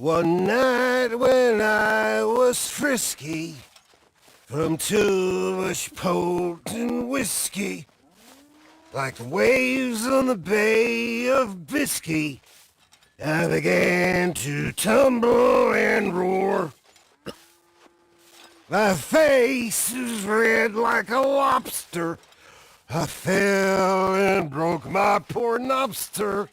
One night when I was frisky, from too much potent whiskey, like the waves on the Bay of Biscay, I began to tumble and roar. My face is red like a lobster. I fell and broke my poor knobster.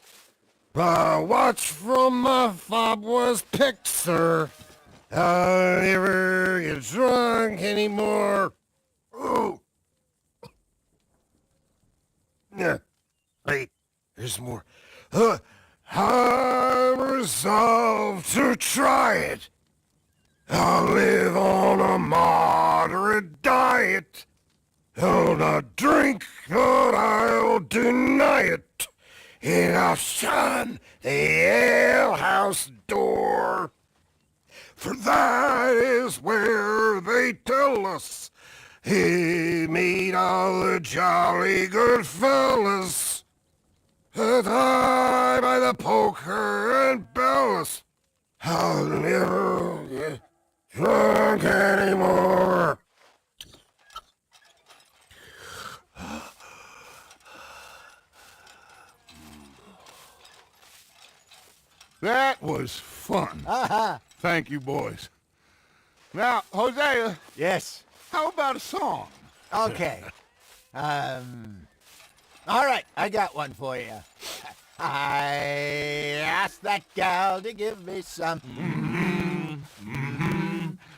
My watch from my fob was picked, sir. I'll never get drunk anymore. Oh. Yeah. Wait, there's more. I'm resolved to try it. I'll live on a moderate diet. I'll not drink, but I'll deny it. And I'll shun the alehouse door. For that is where they tell us he meet all the jolly good fellas that die by the poker and bells. I'll never get drunk anymore. That was fun. Thank you, boys. Now, Hosea, Yes. how about a song? Okay. All right, I got one for you. I asked that gal to give me some.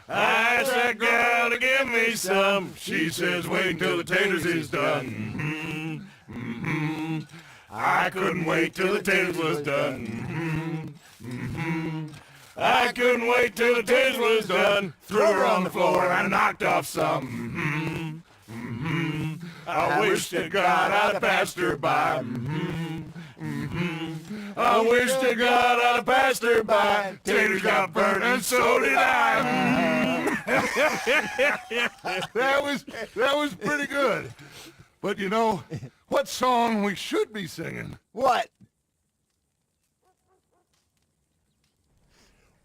I asked that gal to give me some. She says, wait until the taters is done. I couldn't wait till the taters was done. I couldn't wait till the taters was done. Threw her on the floor and knocked off some. I wish to God I'd passed her by. I wish to God I'd passed her by. Taters got burnt and so did I. That was pretty good. But you know, what song we should be singing? What?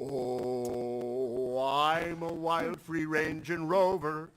Oh, I'm a wild free-ranging rover.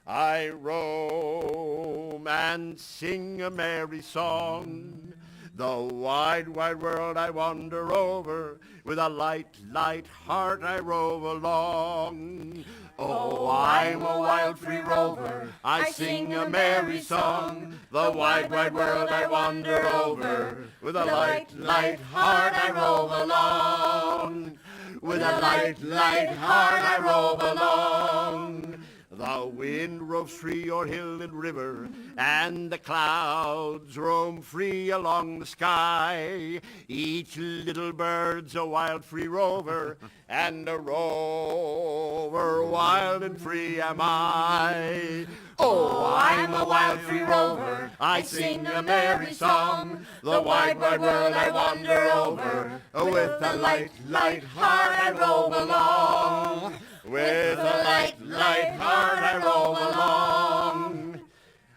I roam and sing a merry song. The wide, wide world I wander over. With a light, light heart I rove along. Oh, I'm a wild free rover. I sing a merry song. The wide, wide world I wander over. With a light, light heart I rove along. With a light, light heart I rove along. The wind roves free o'er hill and river, and the clouds roam free along the sky. Each little bird's a wild free rover, and a rover wild and free am I. Oh, I'm a wild free rover, I sing a merry song. The wide, wide world I wander over, with a light, light heart I rove along. With a light, light heart I roll along.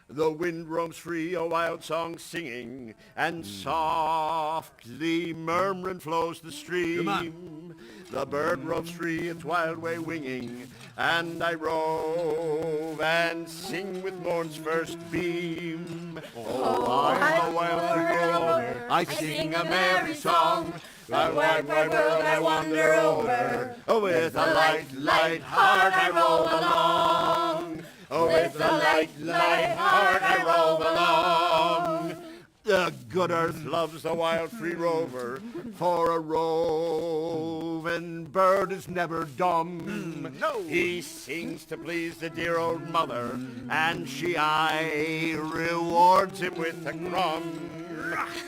The wind roams free, a wild song singing, and softly murmuring flows the stream. The bird roams free, its wild way winging, and I rove and sing with morn's first beam. Oh, I'm a wild free rover, I sing a merry song. The wide, wide world I wander over, with a light, light heart I roll along. With a light, light heart I rove along. The good earth loves the wild free rover, for a roving bird is never dumb. No. He sings to please the dear old mother, and she aye rewards him with a crumb.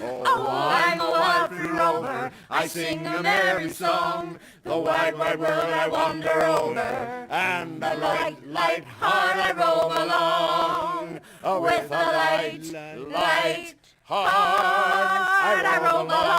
Oh, I'm a wild free rover, I sing a merry song. The wide, wide world I wander over, and a light, light heart I rove along. With a light, light heart I rove along.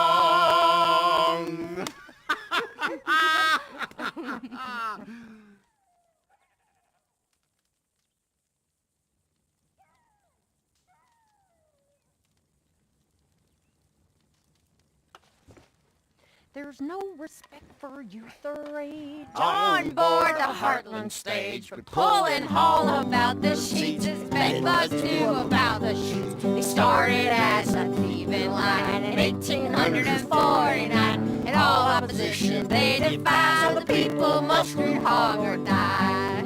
There's no respect for youth or age. On board the Heartland stage, we pull and haul about the sheets. As bedbugs knew about the sheets. They started as a thieving line in 1849. And all opposition they defy, so the people must root, hog, or die.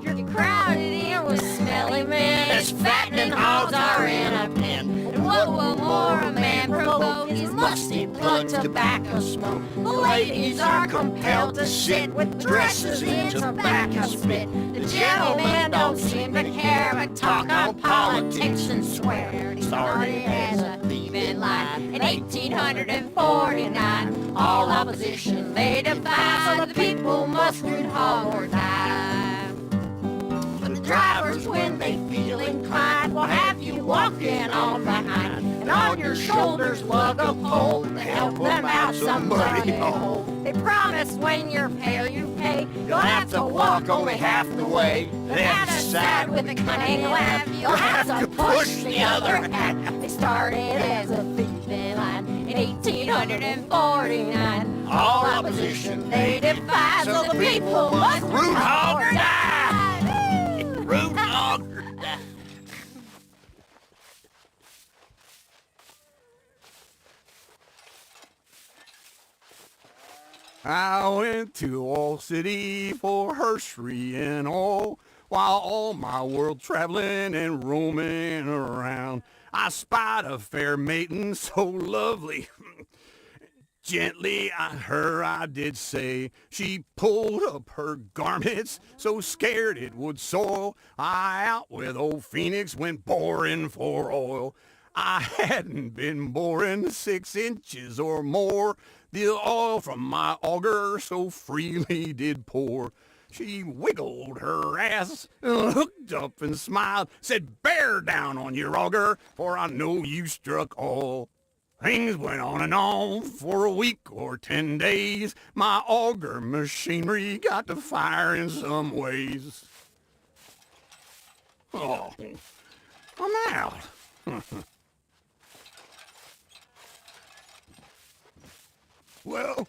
You're crowded in with smelly men, as fattening hogs are in a pen. And what will more a man provoke is musty plug tobacco smoke. The ladies are compelled to sit with dresses in tobacco spit. The gentlemen don't seem to care, but talk on politics and swear. He started as a thieving line in 1849. All opposition they defy, so the people must root, hog, or die. Drivers, when they feel inclined, will have you walking on behind, and on your shoulders lug a pole to help them out some muddy hole. They promise when you're pale you pay, you'll have to walk only half the way. Then at a side with a cunning laugh, you'll have to push the other half. They started as a thieving line in 1849. All opposition they defy, so the people must root, hog, or die. Root, hog, or die. I went to Oil City for herstory and all, while all my world traveling and roaming around. I spied a fair maiden so lovely. Gently I did say, she pulled up her garments, so scared it would soil. I out with old Phoenix went boring for oil. I hadn't been boring 6 inches or more. The oil from my auger so freely did pour. She wiggled her ass, hooked up and smiled, said, bear down on your auger, for I know you struck oil. Things went on and on for a week or 10 days. My auger machinery got to fire in some ways. Oh, I'm out. Well,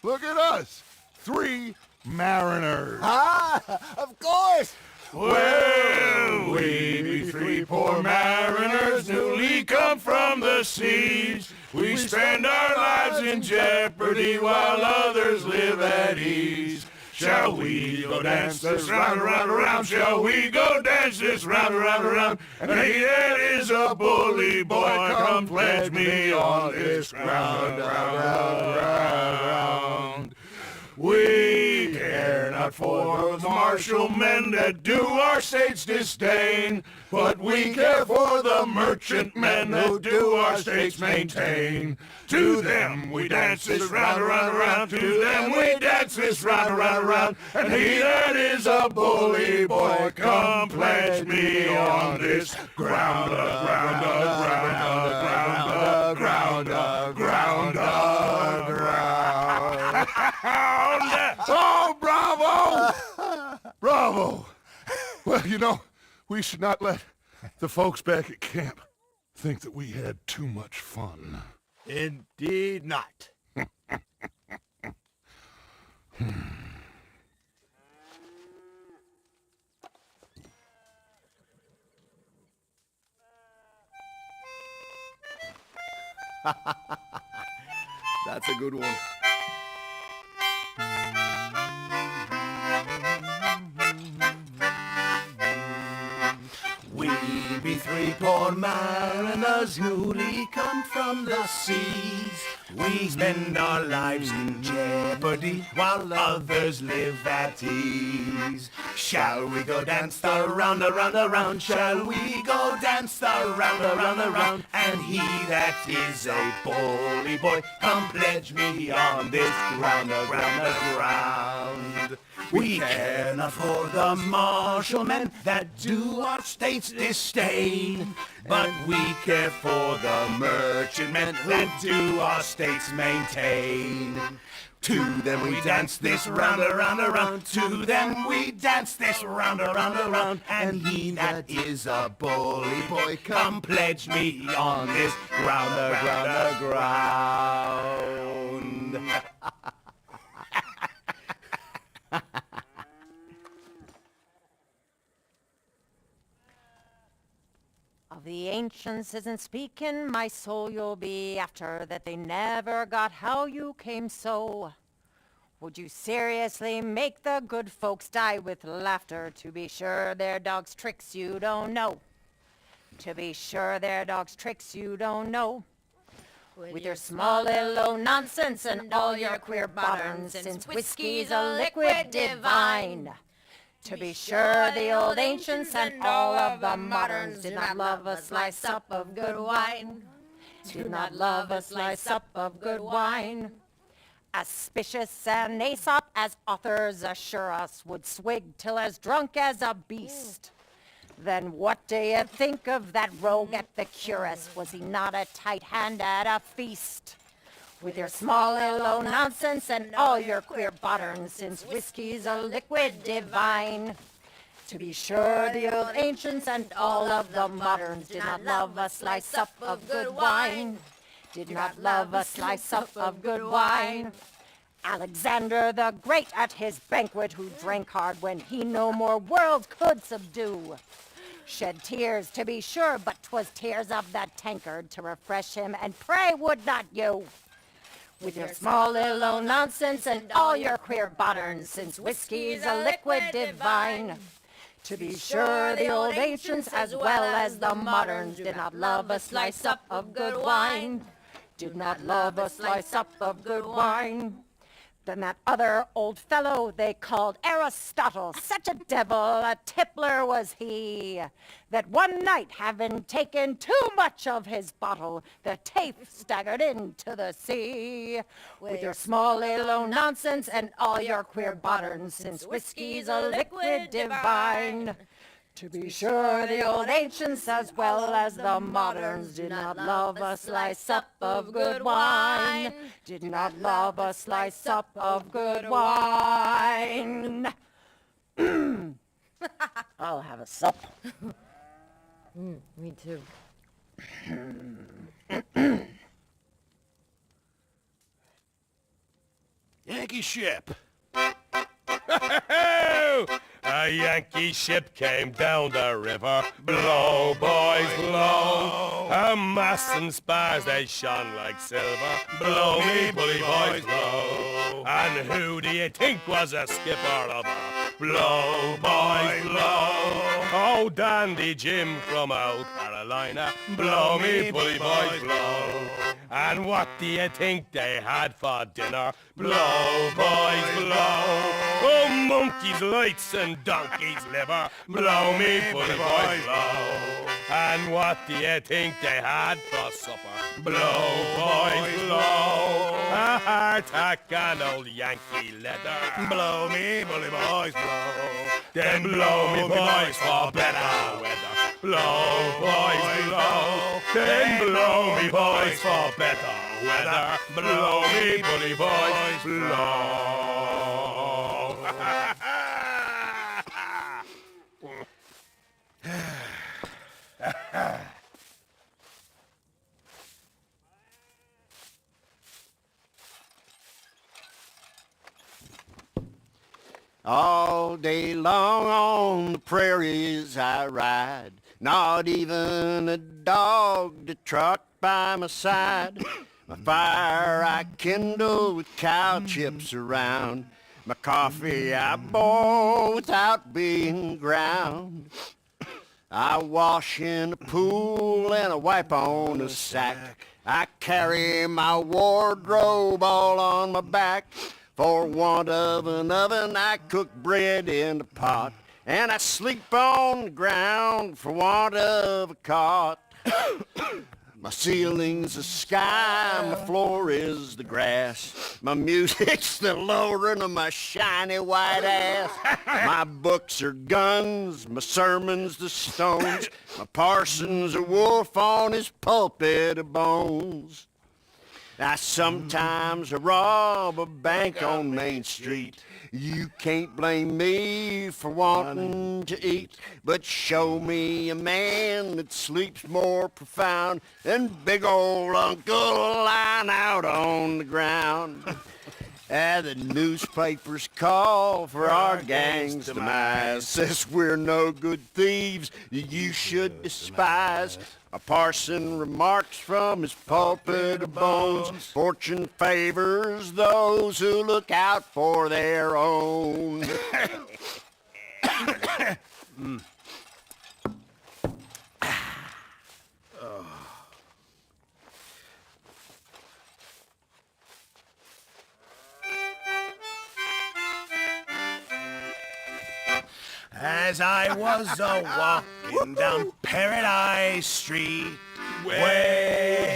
look at us. 3 mariners. Ah, of course. Well, we be 3 poor mariners newly come from the seas. We spend our lives in jeopardy while others live at ease. Shall we go dance this round, around, around? Shall we go dance this round, around, around? And he that is a bully boy, come pledge me on this ground, round. We care not for the martial men that do our states disdain, but we care for the merchant men that do our states maintain. To them we dance this round, around, around. To them we dance this round, around, around. And he that is a bully boy, come pledge me on this ground, ground, ground, ground, ground, ground. Oh, bravo! Bravo! Well, you know, we should not let the folks back at camp think that we had too much fun. Indeed not. That's a good one. We be 3 poor mariners newly come from the seas. We spend our lives in jeopardy while others live at ease. Shall we go dance the round, around, around? Shall we go dance the round, around, around? And he that is a bully boy, come pledge me on this ground, around, around. We care not for the martial men that do our states disdain, but we care for the merchant men that do our states maintain. To them we dance this round, around, around. To them we dance this round, around, around. And he that is a bully boy, come pledge me on this ground, ground, ground. ancients isn't speaking, my soul you'll be after, that they never got how you came so. Would you seriously make the good folks die with laughter? To be sure their dogs' tricks you don't know. To be sure their dogs' tricks you don't know. With your small little old nonsense and all your queer moderns, since whiskey's a liquid divine. To be sure the old ancients and all of the moderns did not love a slice up of good wine. Did not love a slice up of good wine. Aspicious and Aesop, as authors assure us, would swig till as drunk as a beast. Then what do you think of that rogue Epicurus? Was he not a tight hand at a feast? With your small little old nonsense and all your queer botterns, since whiskey's a liquid divine. To be sure the old ancients and all of the moderns did not love a slice up of good wine. Did not love a slice up of good wine. Alexander the Great at his banquet, who drank hard when he no more worlds could subdue, shed tears to be sure, but 'twas tears of the tankard to refresh him, and pray would not you? With your small little old nonsense and all your queer botterns, since whiskey's a liquid divine. To be sure the old ancients as well as the moderns did not love a slice up of good wine. Did not love a slice up of good wine. Then that other old fellow they called Aristotle, such a devil, a tippler was he, that one night, having taken too much of his bottle, the tape staggered into the sea. With your small little old nonsense and all your queer botterns, since whiskey's a liquid divine. To be sure the old ancients as well as the moderns did not love a slice up of good wine. Did not love a slice up of good wine. I'll have a sup. Me too. Yankee ship. A Yankee ship came down the river. Blow, boys, blow. Her masts and spars, they shone like silver. Blow me, bully boys, blow. And who do you think was a skipper of her? Blow, boys, blow. Oh, Dandy Jim from old Carolina. Blow me, bully boys, blow. And what do you think they had for dinner? Blow, boys, blow. Oh, monkeys' lights and donkey's liver. Blow me, bully boys, blow. And what do you think they had for supper? Blow, boys, blow. A hardtack and old Yankee leather. Blow me, bully boys, blow. Then blow me, boys, for better weather. Blow, boys, blow. Then blow me, boys, for better weather. Blow me, bully boys, blow. All day long on the prairies I ride, not even a dog to trot by my side. My fire I kindle with cow chips around, my coffee I boil without being ground. I wash in the pool and I wipe on the sack. I carry my wardrobe all on my back. For want of an oven, I cook bread in the pot. And I sleep on the ground for want of a cot. My ceiling's the sky, my floor is the grass. My music's the lowering of my shiny white ass. My books are guns, my sermons the stones. My parson's a wolf on his pulpit of bones. I sometimes rob a bank on Main Street. You can't blame me for wanting to eat, but show me a man that sleeps more profound than big old Uncle lying out on the ground. The newspapers call for our gang's demise. Says we're no good thieves you should despise. A parson remarks from his pulpit of bones, fortune favors those who look out for their own. As I was a-walking down Paradise Street, way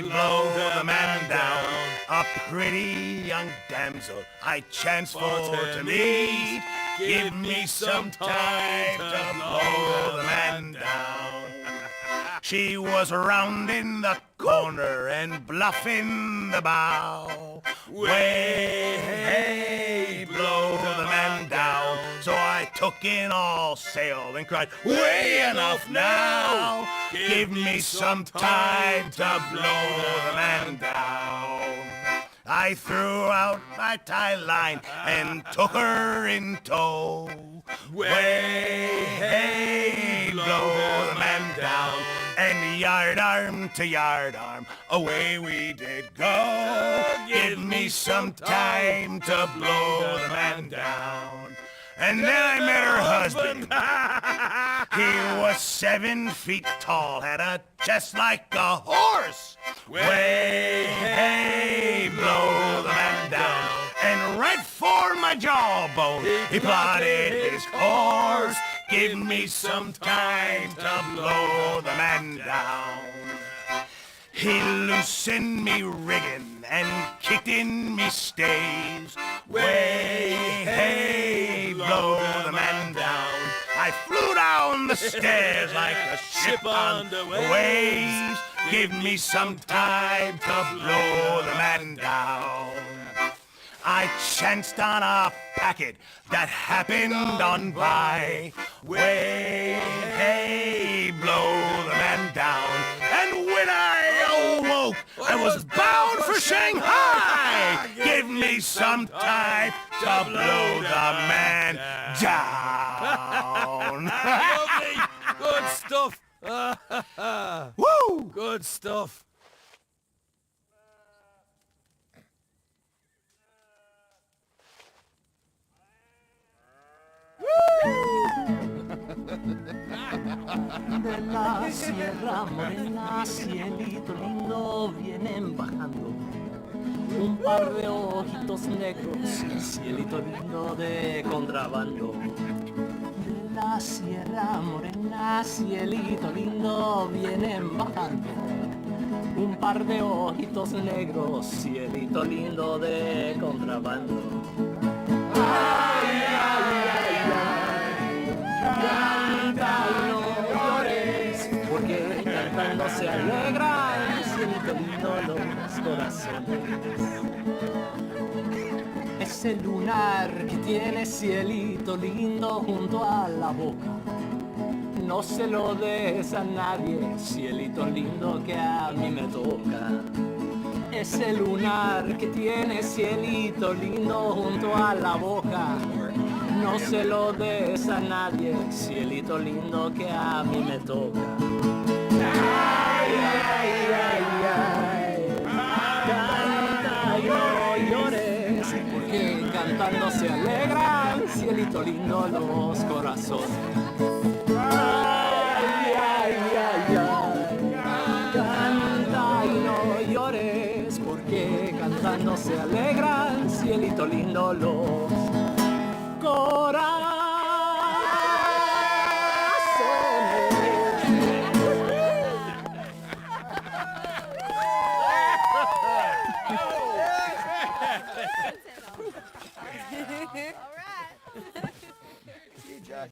blow the man down, a pretty young damsel I chanced for to meet. Give me some time to blow the man down. She was rounding the corner and bluffing the bow. Way blow the man down. So I took in all sail and cried, way enough now. Give me some time to blow the man down. I threw out my tie line and took her in tow. Way blow the man down. And yard arm to yard arm, away we did go. Give me some time to blow the man down. And then I met her husband. He was 7 feet tall, had a chest like a horse. Way blow the man down. And right for my jawbone, he plotted his course. Give me some time to blow the man down. He loosened me rigging and kicked in me stays. Way blow the man down. I flew down the stairs like a ship on the waves. Give me some time to blow the man down. I chanced on a packet that happened on by. Way blow the man down. And when I awoke, I was bound for Shanghai. Give me some time to blow the man down. Lovely. Good stuff. Woo! Good stuff. De la sierra morena, cielito lindo, vienen bajando un par de ojitos negros, cielito lindo de contrabando. De la sierra morena, cielito lindo, vienen bajando un par de ojitos negros, cielito lindo de contrabando. Ay, ay, ay, ay, canta y no llores, porque cantando se alegran, cielito lindo los corazones. Ese lunar que tiene cielito lindo junto a la boca, no se lo des a nadie, cielito lindo que a mí me toca. Ese lunar que tiene cielito lindo junto a la boca, no se lo des a nadie, cielito lindo que a mí me toca. Ay, ay, ay, ay, canta y no llores, porque cantando se alegran, cielito lindo los corazones. Ay, ay, ay, ay, canta y no llores, porque cantando se alegran, cielito lindo los corazones. All right. See you, Jack.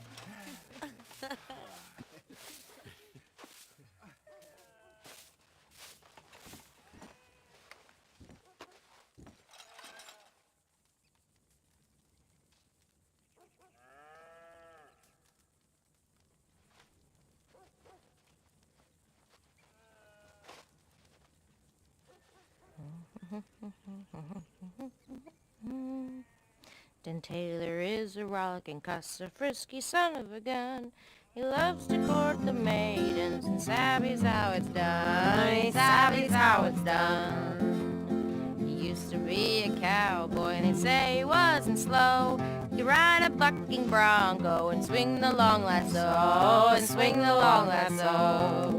Dan Taylor is a rollicking, cuss a frisky son of a gun. He loves to court the maidens and sabbies how it's done. He sabbies how it's done. He used to be a cowboy and he'd say he wasn't slow. He'd ride a bucking bronco and swing the long lasso, and swing the long lasso.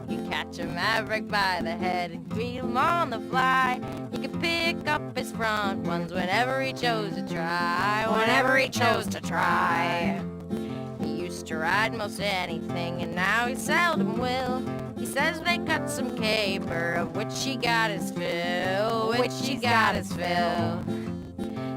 You catch a maverick by the head and greet him on the fly. He could pick up his front ones whenever he chose to try, whenever he chose to try. He used to ride most anything and now he seldom will. He says they cut some caper of which he got his fill, which he got his fill.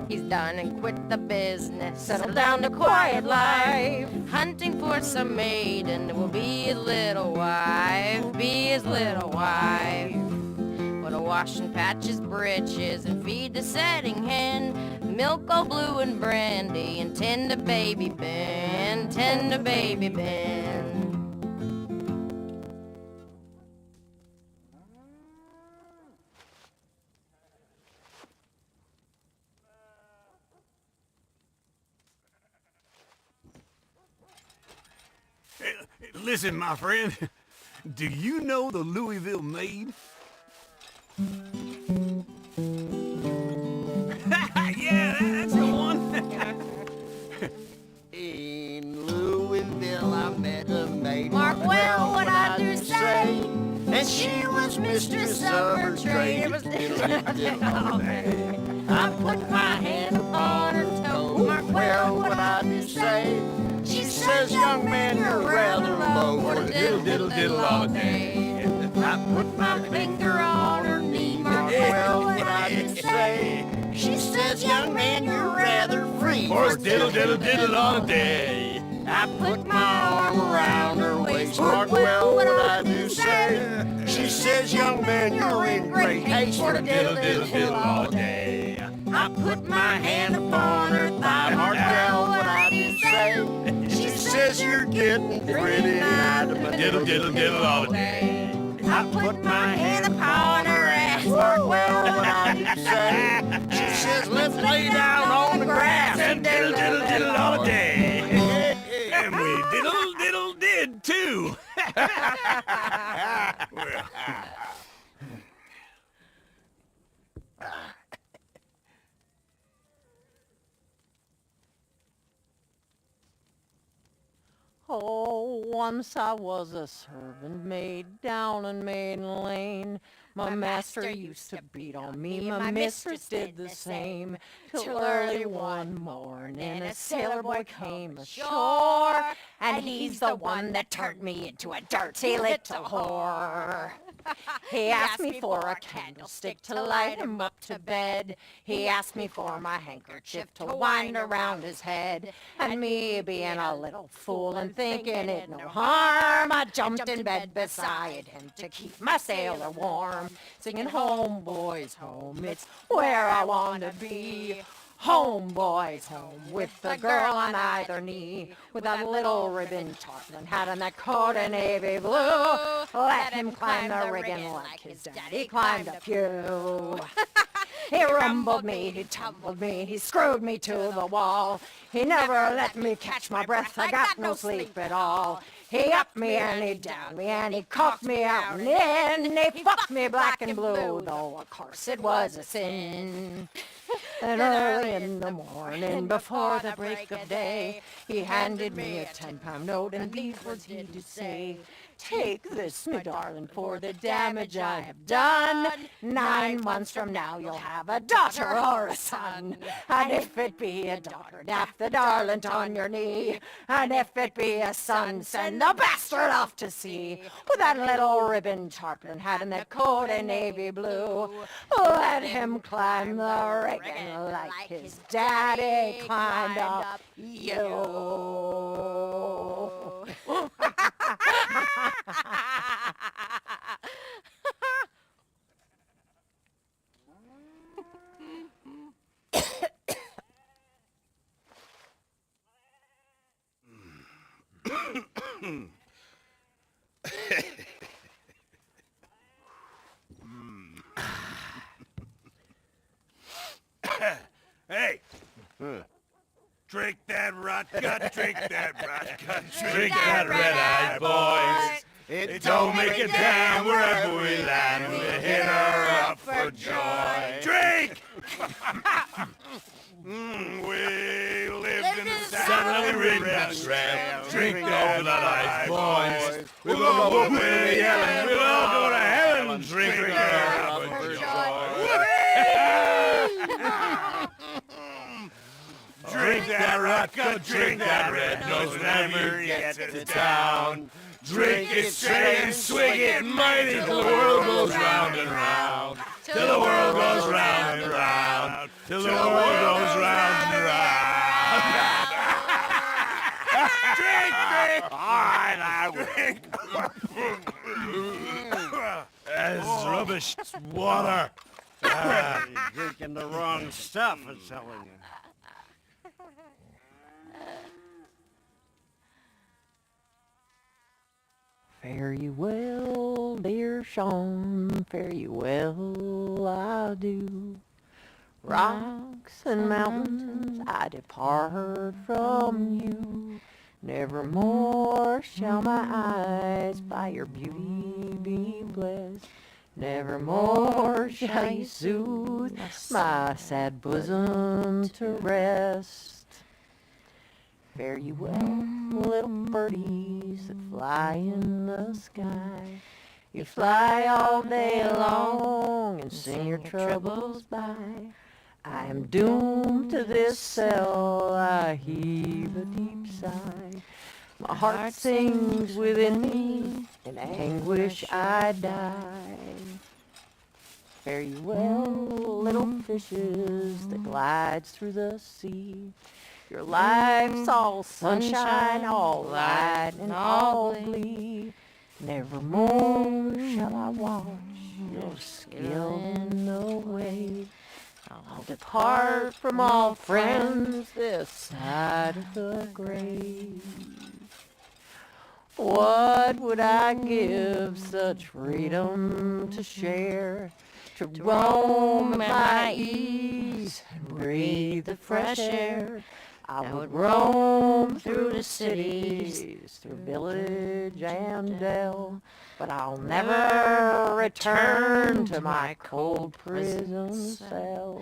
He's done and quit the business, settled down to quiet life, hunting for some maiden that will be his little wife, be his little wife. But to wash and patch his breeches and feed the setting hen, milk old blue and brandy and tend to baby Ben, tend to baby Ben. Listen, my friend, do you know the Louisville Maid? Yeah, that's the one. In Louisville, I met a maid. Mark well what I do say, and she was mistress of her trade. It was I put my hand upon her toe. Mark Well, what I do say, she says, young man, you're rather low for the diddle, diddle, diddle all day. I put my finger on her knee. Mark Well, what I do say, she says, young man, you're rather free Or diddle, diddle, diddle all day. I put my arm around her waist. Mark well what I do say. She says, young man, you're in great haste for the diddle, diddle, diddle all day. I put my hand upon her thigh. Mark well what I do say. She says, you're getting pretty out of my Diddle, diddle, diddle all day. I put my hand upon her ass. Mark well what I do say. She says, let's lay down on the grass And diddle, diddle, diddle all day. And we diddle, diddle did too. Well. Oh, once I was a servant maid down in Maiden Lane. My master used to beat on me, my mistress did the same. Till early one morning a sailor boy came ashore, and he's the one that turned me into a dirty little whore. He asked me for a candlestick to light him up to bed. He asked me for my handkerchief to wind around his head. And me being a little fool and thinking it no harm, I jumped in bed beside him to keep my sailor warm. Singing, home, boys, home, it's where I want to be. Home, boys, home, with the girl on either knee, with that little ribbon tartan hat and that coat of navy blue. Let him climb the rigging like his daddy climbed a pew. He rumbled me, he tumbled me, he screwed me to the wall. He never let me catch my breath, I got no sleep at all. He upped me and he downed me and he coughed me out and in. He fucked me black and blue, though of course it was a sin. And early in the morning, before the break of day, he handed me a 10-pound note, and these words he did say, take this, me darling, for the damage I have done. 9 months from now you'll have a daughter or a son. And if it be a daughter, nap the darling on your knee. And if it be a son, send the bastard off to sea. With that little ribbon tartan hat and that coat of navy blue. Let him climb the rigging like his daddy climbed up you. Hey, Drink that vodka, drink that vodka, drink that red-eyed boys. It don't make a damn wherever we land, we'll hit her up for joy. Drink! We lived in the South, we ring that tramp. Drink all that ice, boys. We'll all go to heaven, we'll all go to heaven. Drink her up for joy. Drink that vodka, drink that red nose whenever you get to town. Drink it straight and swig it mighty till the world goes round and round. Till the world goes round and round. Till the world goes round and round. Drink, drink. All right, I will. Drink. That's rubbish. It's water. You're drinking the wrong stuff, I'm telling you. Fare you well, dear Sean, fare you well, I do. Rocks and mountains, I depart from you. Nevermore shall my eyes by your beauty be blessed. Nevermore shall you soothe my sad bosom to rest. Fare you well, little birdies that fly in the sky. You fly all day long and sing your troubles by. I am doomed to this cell, I heave a deep sigh. My heart sings within me, in anguish I die. Fare you well, little fishes that glides through the sea. Your life's all sunshine, all light and all glee. Nevermore shall I watch your skill in the way. I'll depart from all friends this side of the grave. What would I give such freedom to share? To roam at my ease and breathe the fresh air. I would roam through the cities, through village and dell, but I'll never return to my cold prison cell.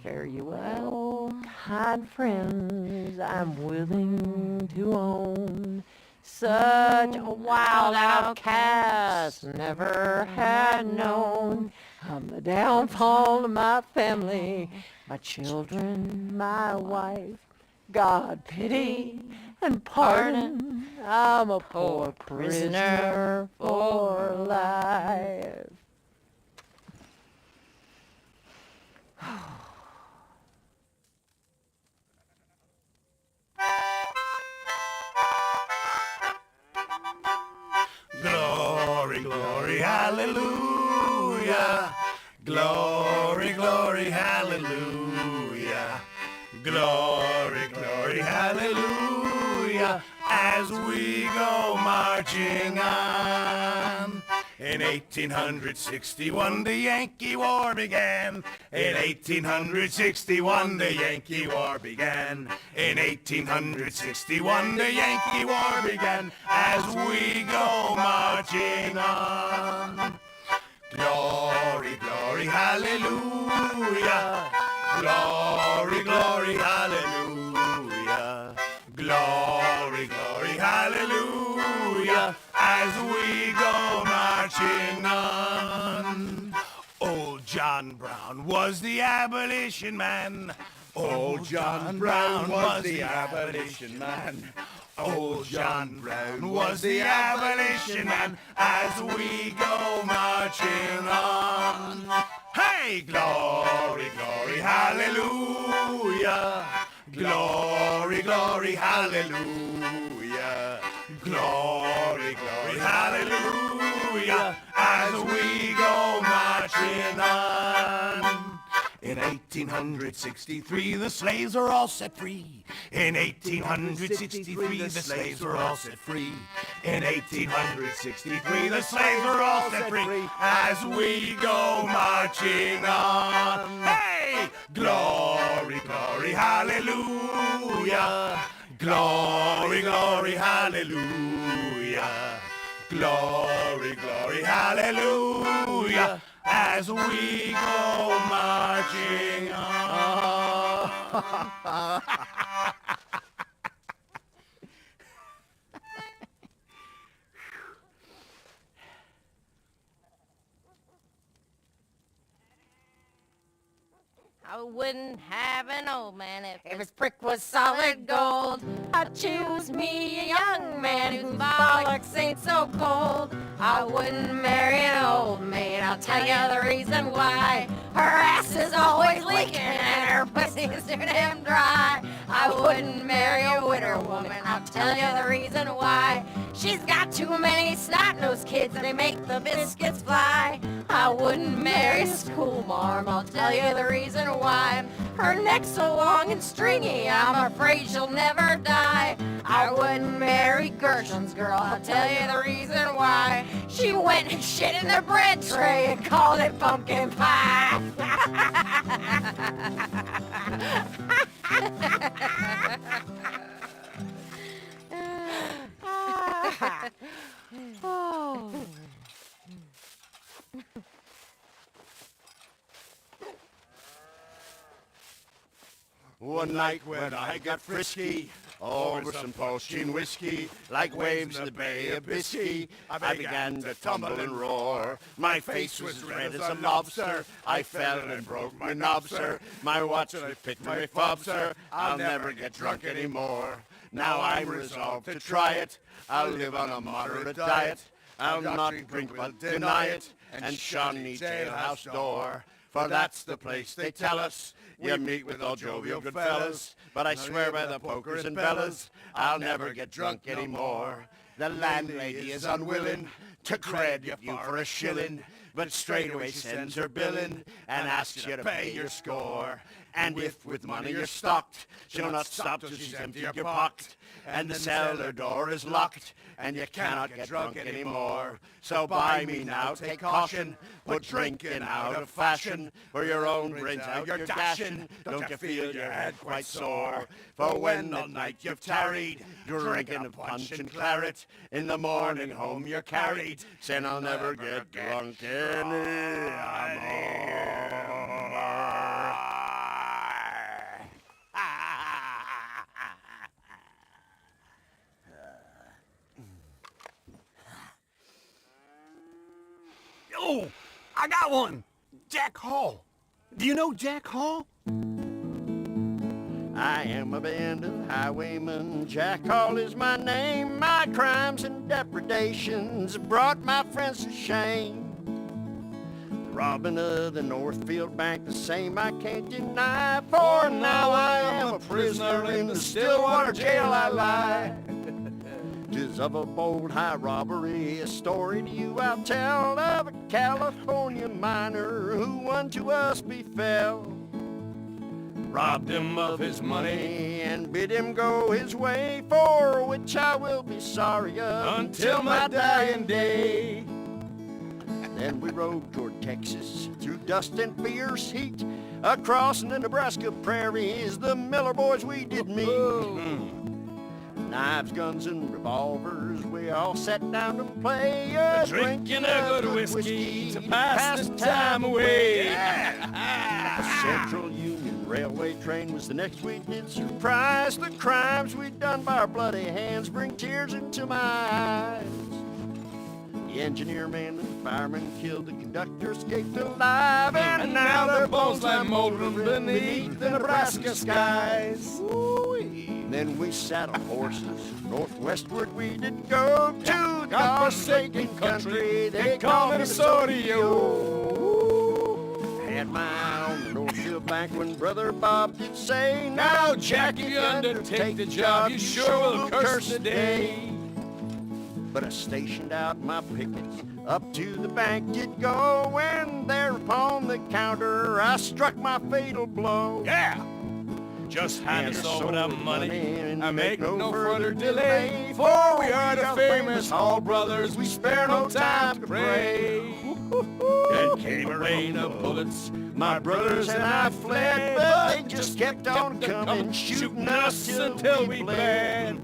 Fare you well, kind friends, I'm willing to own. Such a wild outcast never had known. I'm the downfall of my family, my children, my wife. God pity and pardon, I'm a poor prisoner for life. Glory, glory, hallelujah. Glory, glory, hallelujah. Glory, glory, hallelujah. As we go marching on. In 1861 the Yankee War began. In 1861 the Yankee War began. In 1861 the Yankee War began. As we go marching on. Glory, glory, hallelujah. Glory, glory, hallelujah. Glory, glory, hallelujah. As we go marching on. Old John Brown was the abolition man. Old John Brown was the abolition man. Old John Brown was the abolition man. As we go marching on. Hey, glory, glory, hallelujah. Glory, glory, hallelujah. Glory, glory, hallelujah. As we go marching on. In 1863, the slaves were all set free. In 1863, the slaves were all set free. In 1863, the slaves were all set free. As we go marching on. Hey! Glory, glory. hallelujah. Glory, glory, hallelujah. Glory, glory, hallelujah. As we go marching on. I wouldn't have an old man if his brick was solid gold. I'd choose me a young man whose bollocks ain't so cold. I wouldn't marry an old maid, I'll tell you the reason why. Her ass is always leaking and her pussy's too damn dry. I wouldn't marry a widow woman, I'll tell you the reason why. She's got too many snot-nosed kids and they make the biscuits fly. I wouldn't marry a school marm, I'll tell you the reason why. Her neck's so long and stringy, I'm afraid she'll never die. I wouldn't marry Gershon's girl, I'll tell you the reason why. She went and shit in the bread tray and called it pumpkin pie. Oh. One night when I got frisky over some poaching whiskey, like waves in the Bay of Biscay, I began to tumble and roar. My face was red as a lobster. I fell and broke my knob, sir. My watch and I picked my fob, sir. I'll never get drunk anymore. Now I'm resolved to try it. I'll live on a moderate diet. I'll not drink but deny it, and shun the jailhouse door. For that's the place, they tell us, you meet with all jovial good fellas. But I swear by the pokers and bellas, I'll never get drunk anymore. The landlady is unwilling to credit you for a shilling, but straightaway sends her billing and asks you to pay your score. And if with money you're stocked, she'll not stop till she's emptied your pocket. And the cellar door is locked, and you cannot get drunk anymore. So buy me now, take caution, put drinking out of fashion. For your own brains out you're dashing, don't you feel your head quite sore? For when all night you've tarried, drinking of punch and claret, in the morning home you're carried, saying I'll never get drunk anymore. Oh, I got one! Jack Hall. Do you know Jack Hall? I am a band of highwaymen. Jack Hall is my name. My crimes and depredations brought my friends to shame. The robbing of the Northfield Bank, the same I can't deny. For now I am a prisoner in the Stillwater jail I lie. 'Tis of a bold high robbery, a story to you I'll tell, of a California miner who unto us befell. Robbed him of his money and bid him go his way, for which I will be sorry until my dying day. Then we rode toward Texas through dust and fierce heat, across the Nebraska prairies the Miller boys we did meet. Knives, guns, and revolvers, we all sat down to play Drinking a good whiskey to pass the time away. The Central Union Railway train was the next we did surprise. The crimes we'd done by our bloody hands bring tears into my eyes. The engineer man and fireman killed, the conductor escaped alive, and now their bones lie moldering beneath the Nebraska skies. Ooh-wee. Then we saddled horses, northwestward we did go to the godforsaken country they call Minnesota. Had my eye on the Northfield Bank when Brother Bob did say, "Now Jack, if you undertake the job, you sure will curse the day." But I stationed out my pickets, up to the bank did go, and there upon the counter I struck my fatal blow. Yeah! Just hand us over the money and make no further delay, for for we are the famous Hall brothers, we spare no time to pray. And came a rain of bullets. My brothers and I fled, but they just kept on coming, shooting us until we bled.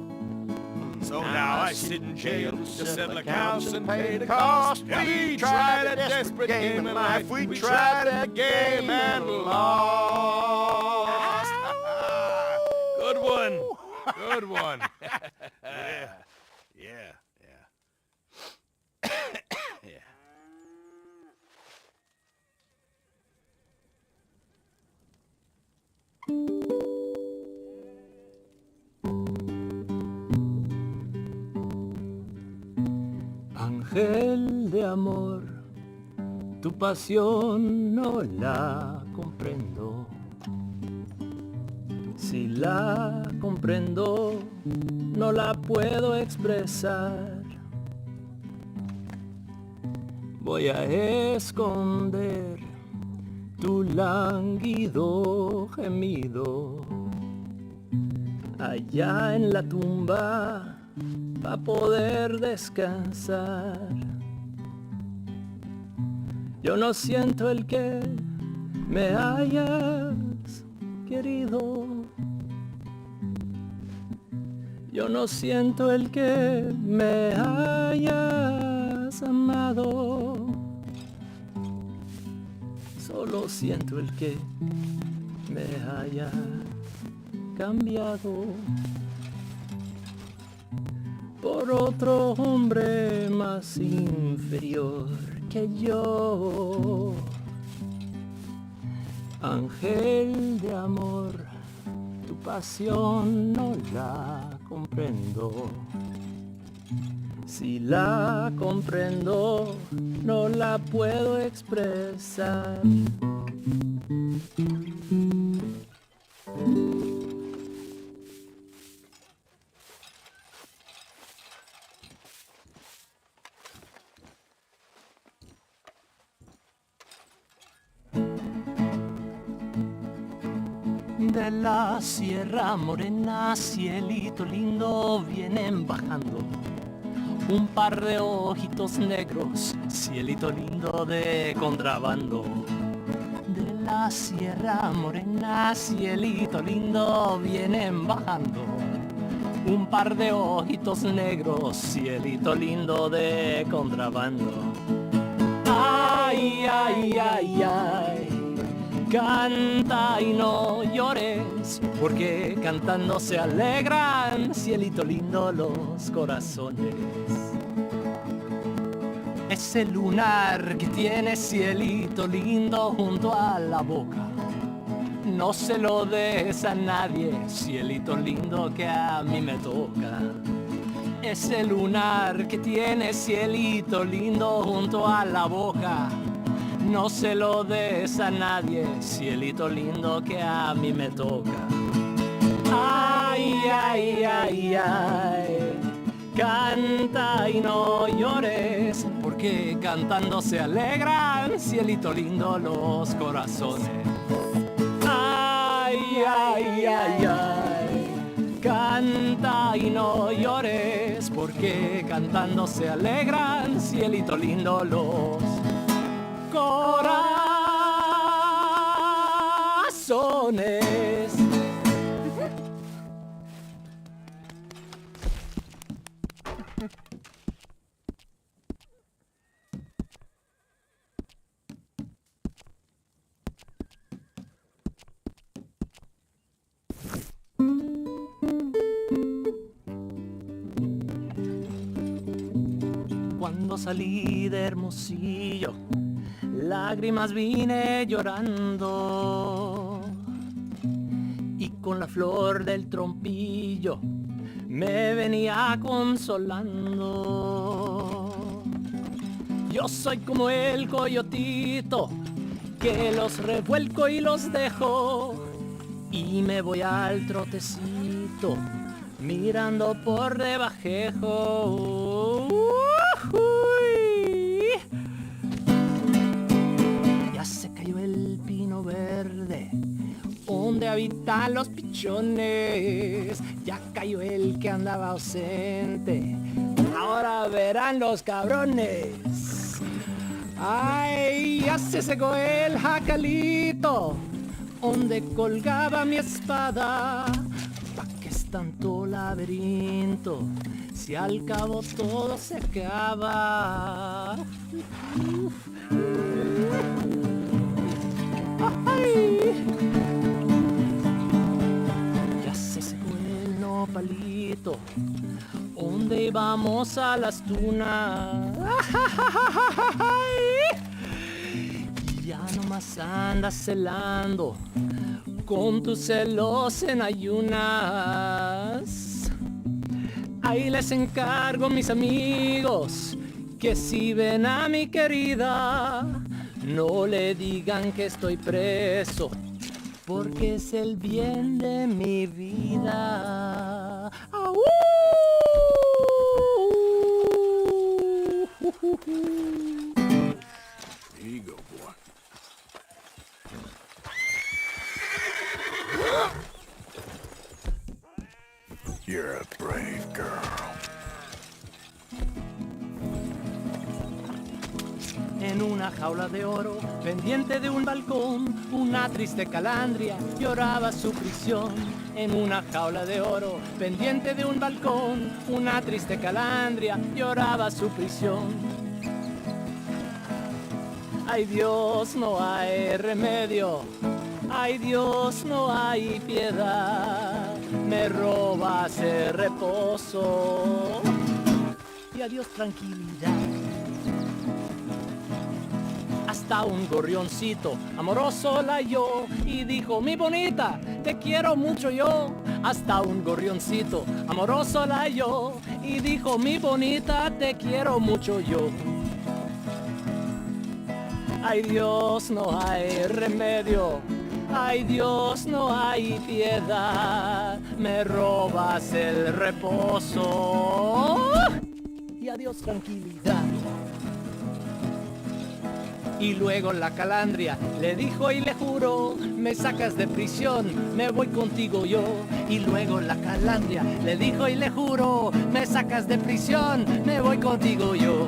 So now I sit in jail to settle accounts and pay the cost. We tried a desperate game of life. We tried a game and lost. Good one. Good one. Yeah. Ángel de amor, tu pasión no la comprendo. Si la comprendo, no la puedo expresar. Voy a esconder tu lánguido gemido allá en la tumba pa' poder descansar. Yo no siento el que me hayas querido. Yo no siento el que me hayas amado. Solo siento el que me haya cambiado por otro hombre más inferior que yo. Ángel de amor, tu pasión no la comprendo. Si la comprendo, no la puedo expresar. De la Sierra Morena, cielito lindo, vienen bajando un par de ojitos negros, cielito lindo de contrabando. De la Sierra Morena, cielito lindo, vienen bajando un par de ojitos negros, cielito lindo de contrabando. Ay, ay, ay, ay. Canta y no llores, porque cantando se alegran, cielito lindo, los corazones. Ese lunar que tiene cielito lindo junto a la boca, no se lo des a nadie, cielito lindo que a mí me toca. Ese lunar que tiene cielito lindo junto a la boca, no se lo des a nadie, cielito lindo que a mí me toca. Ay, ay, ay, ay, canta y no llores, porque cantando se alegran, cielito lindo, los corazones. Ay, ay, ay, ay, canta y no llores, porque cantando se alegran, cielito lindo, los corazones. Cuando salí de Hermosillo, lágrimas vine llorando, y con la flor del trompillo me venía consolando. Yo soy como el coyotito que los revuelco y los dejo, y me voy al trotecito mirando por debajejo. Ya se cayó el pino verde donde habitan los pichones, ya cayó el que andaba ausente, ahora verán los cabrones. Ay, ya se secó el jacalito donde colgaba mi espada. ¿Pa' qué es tanto laberinto si al cabo todo se acaba? Ay. Ya se secó el nopalito donde íbamos a las tunas. Ya nomás andas celando con tus celos en ayunas. Ahí les encargo, mis amigos, que si ven a mi querida, no le digan que estoy preso, porque es el bien de mi vida. ¡Au! Here you go, boy. You're a brave girl. En una jaula de oro, pendiente de un balcón, una triste calandria lloraba su prisión. En una jaula de oro, pendiente de un balcón, una triste calandria lloraba su prisión. Ay Dios, no hay remedio, ay Dios, no hay piedad, me robas el reposo y adiós tranquilidad. Hasta un gorrioncito amoroso la halló y dijo, mi bonita, te quiero mucho yo. Hasta un gorrioncito amoroso la halló y dijo, mi bonita, te quiero mucho yo. Ay Dios, no hay remedio, ay Dios, no hay piedad, me robas el reposo y adiós tranquilidad. Y luego la calandria le dijo y le juró, me sacas de prisión, me voy contigo yo. Y luego la calandria le dijo y le juró, me sacas de prisión, me voy contigo yo.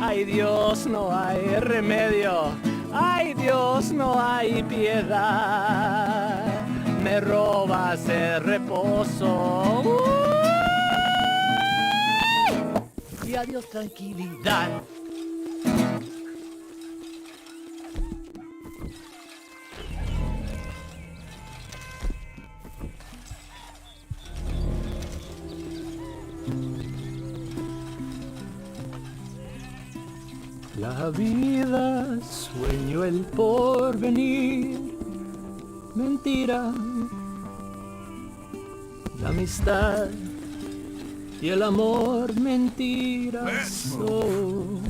Ay Dios, no hay remedio, ay Dios, no hay piedad, me robas el reposo y adiós tranquilidad. La vida, sueño, el porvenir, mentira, la amistad y el amor, mentiras son.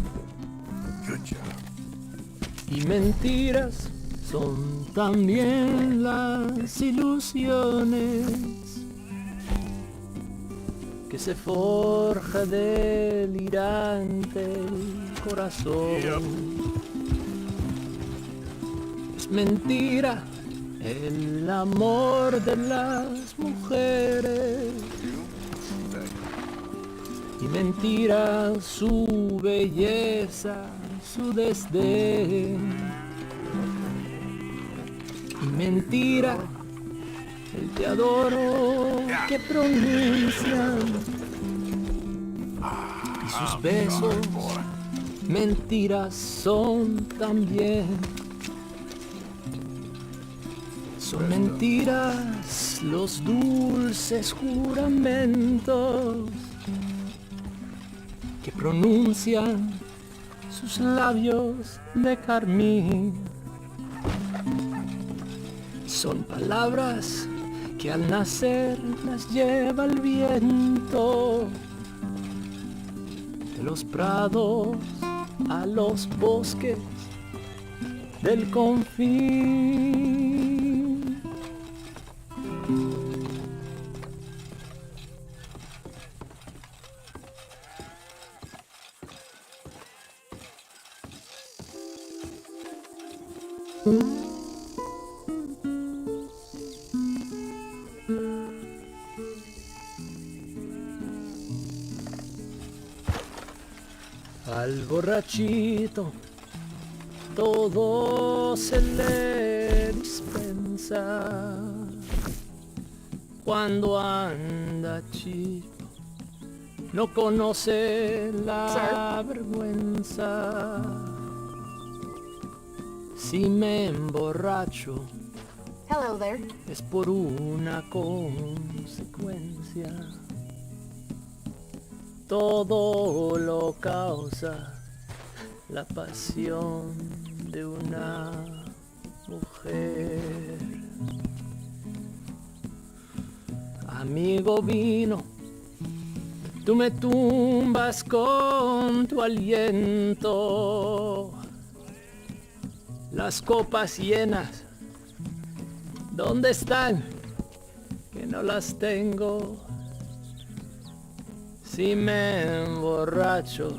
Good job. Y mentiras son también las ilusiones que se forja delirante el corazón. Es mentira el amor de las mujeres y mentira su belleza, su desdén. Y mentira el te adoro que pronuncian y sus besos mentiras son también. Son mentiras los dulces juramentos que pronuncian sus labios de carmín. Son palabras que al nacer las lleva el viento de los prados a los bosques del confín. Al borrachito todo se le dispensa cuando anda chico. No conoce la vergüenza. Si me emborracho, Hello there. es por una consecuencia. Todo lo causa la pasión de una mujer. Amigo vino, tú me tumbas con tu aliento. Las copas llenas, ¿dónde están? Que no las tengo. Si me emborracho,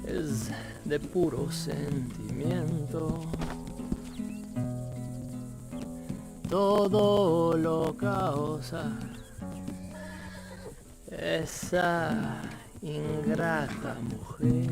es de puro sentimiento. Todo lo causa esa ingrata mujer.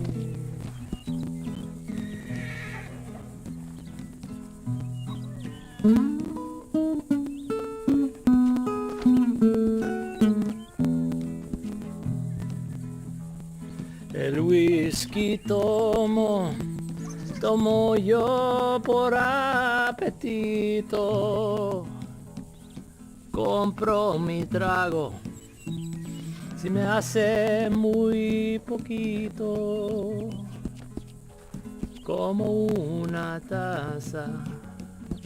El whisky tomo yo por apetito. Compro mi trago si me hace muy poquito, como una taza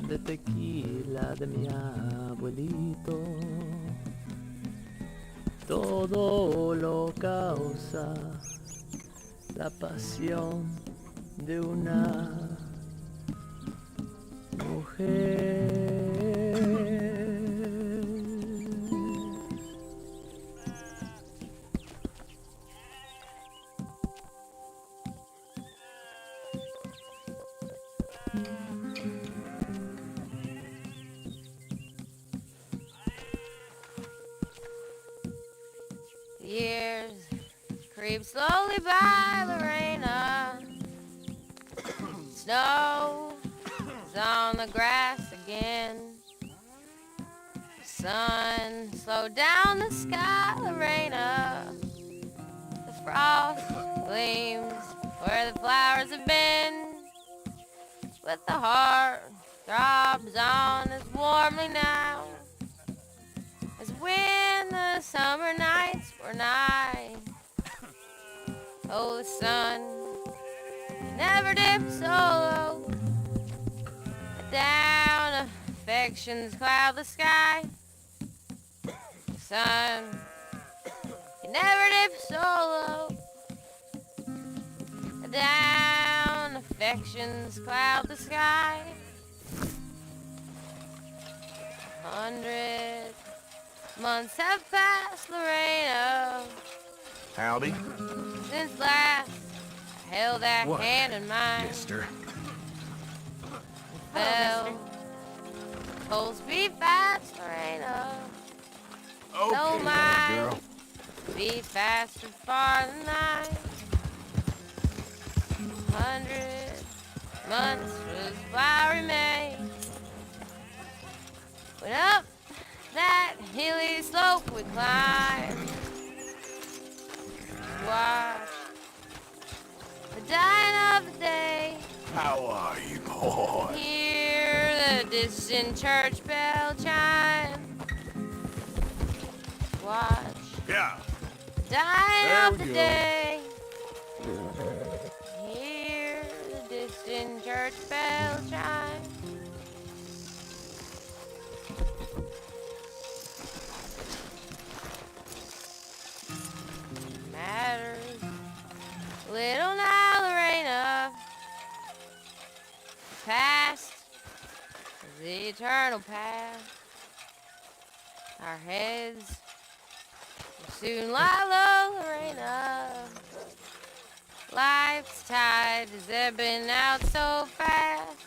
de tequila de mi abuelito. Todo lo causa la pasión de una mujer. Years creep slowly by, Lorena. Snow is on the grass again. Sun slowed down the sky, Lorena. The frost gleams where the flowers have been. But the heart throbs on as warmly now as when the summer nights were nigh. Oh, the sun never dipped so low, down affections cloud the sky. The sun never dipped so low, down affections cloud the sky. 100 months have passed, Lorena, Howdy. since last I held that What? hand in mine. Mister. Fell full speed fast, Lorena. Okay, No little mile, girl. be faster far than I. 100 months was flowery May. Went up that hilly slope we climbed. Watch the dying of the day. How are you, boy? Hear the distant church bell chime. Watch Yeah. the dying There of we the go. day. Hear the distant church bell chime. Matters little now, Lorena. Past is the eternal past. Our heads will soon lie low, Lorena. Life's tide is ebbing out so fast.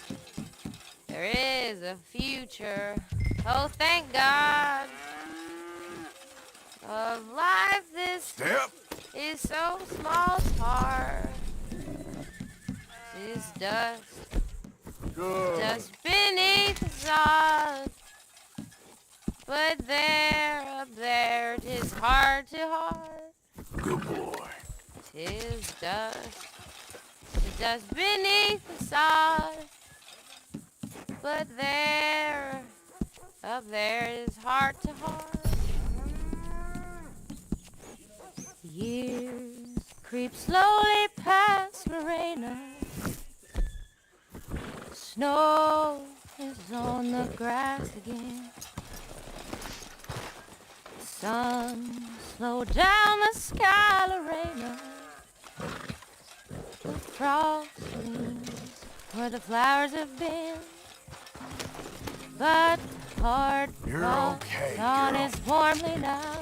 There is a future, oh thank God, of life this Step is so small apart. Is dust, dust beneath the sod. But there, up there, 'tis heart to heart. Good boy. 'Tis dust beneath the sod. But there, up there, is heart to heart. Years creep slowly past Lorena. Snow is on the grass again. Sun slowed down the sky, Lorena. The frost gleams where the flowers have been. But the heart sun is warmly now.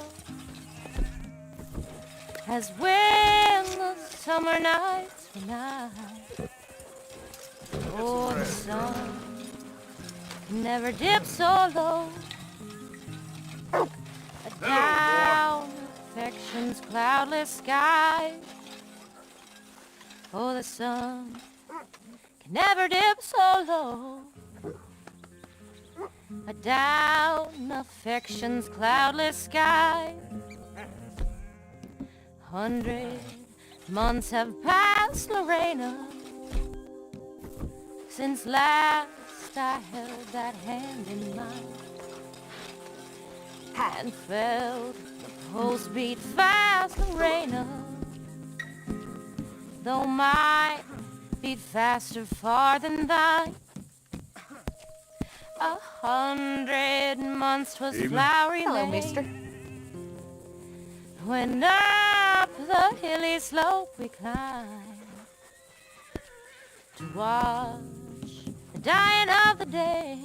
As when the summer nights were night. Oh, the sun never dips so low. Down affection's cloudless sky. Oh, the sun can never dip so low. Down affection's cloudless sky. 100 months have passed, Lorena, since last I held that hand in mine and felt the pulse beat fast, Lorena, though mine beat faster far than thine. 100 months was flowery Hello, May. mister. When up the hilly slope we climbed to watch the dying of the day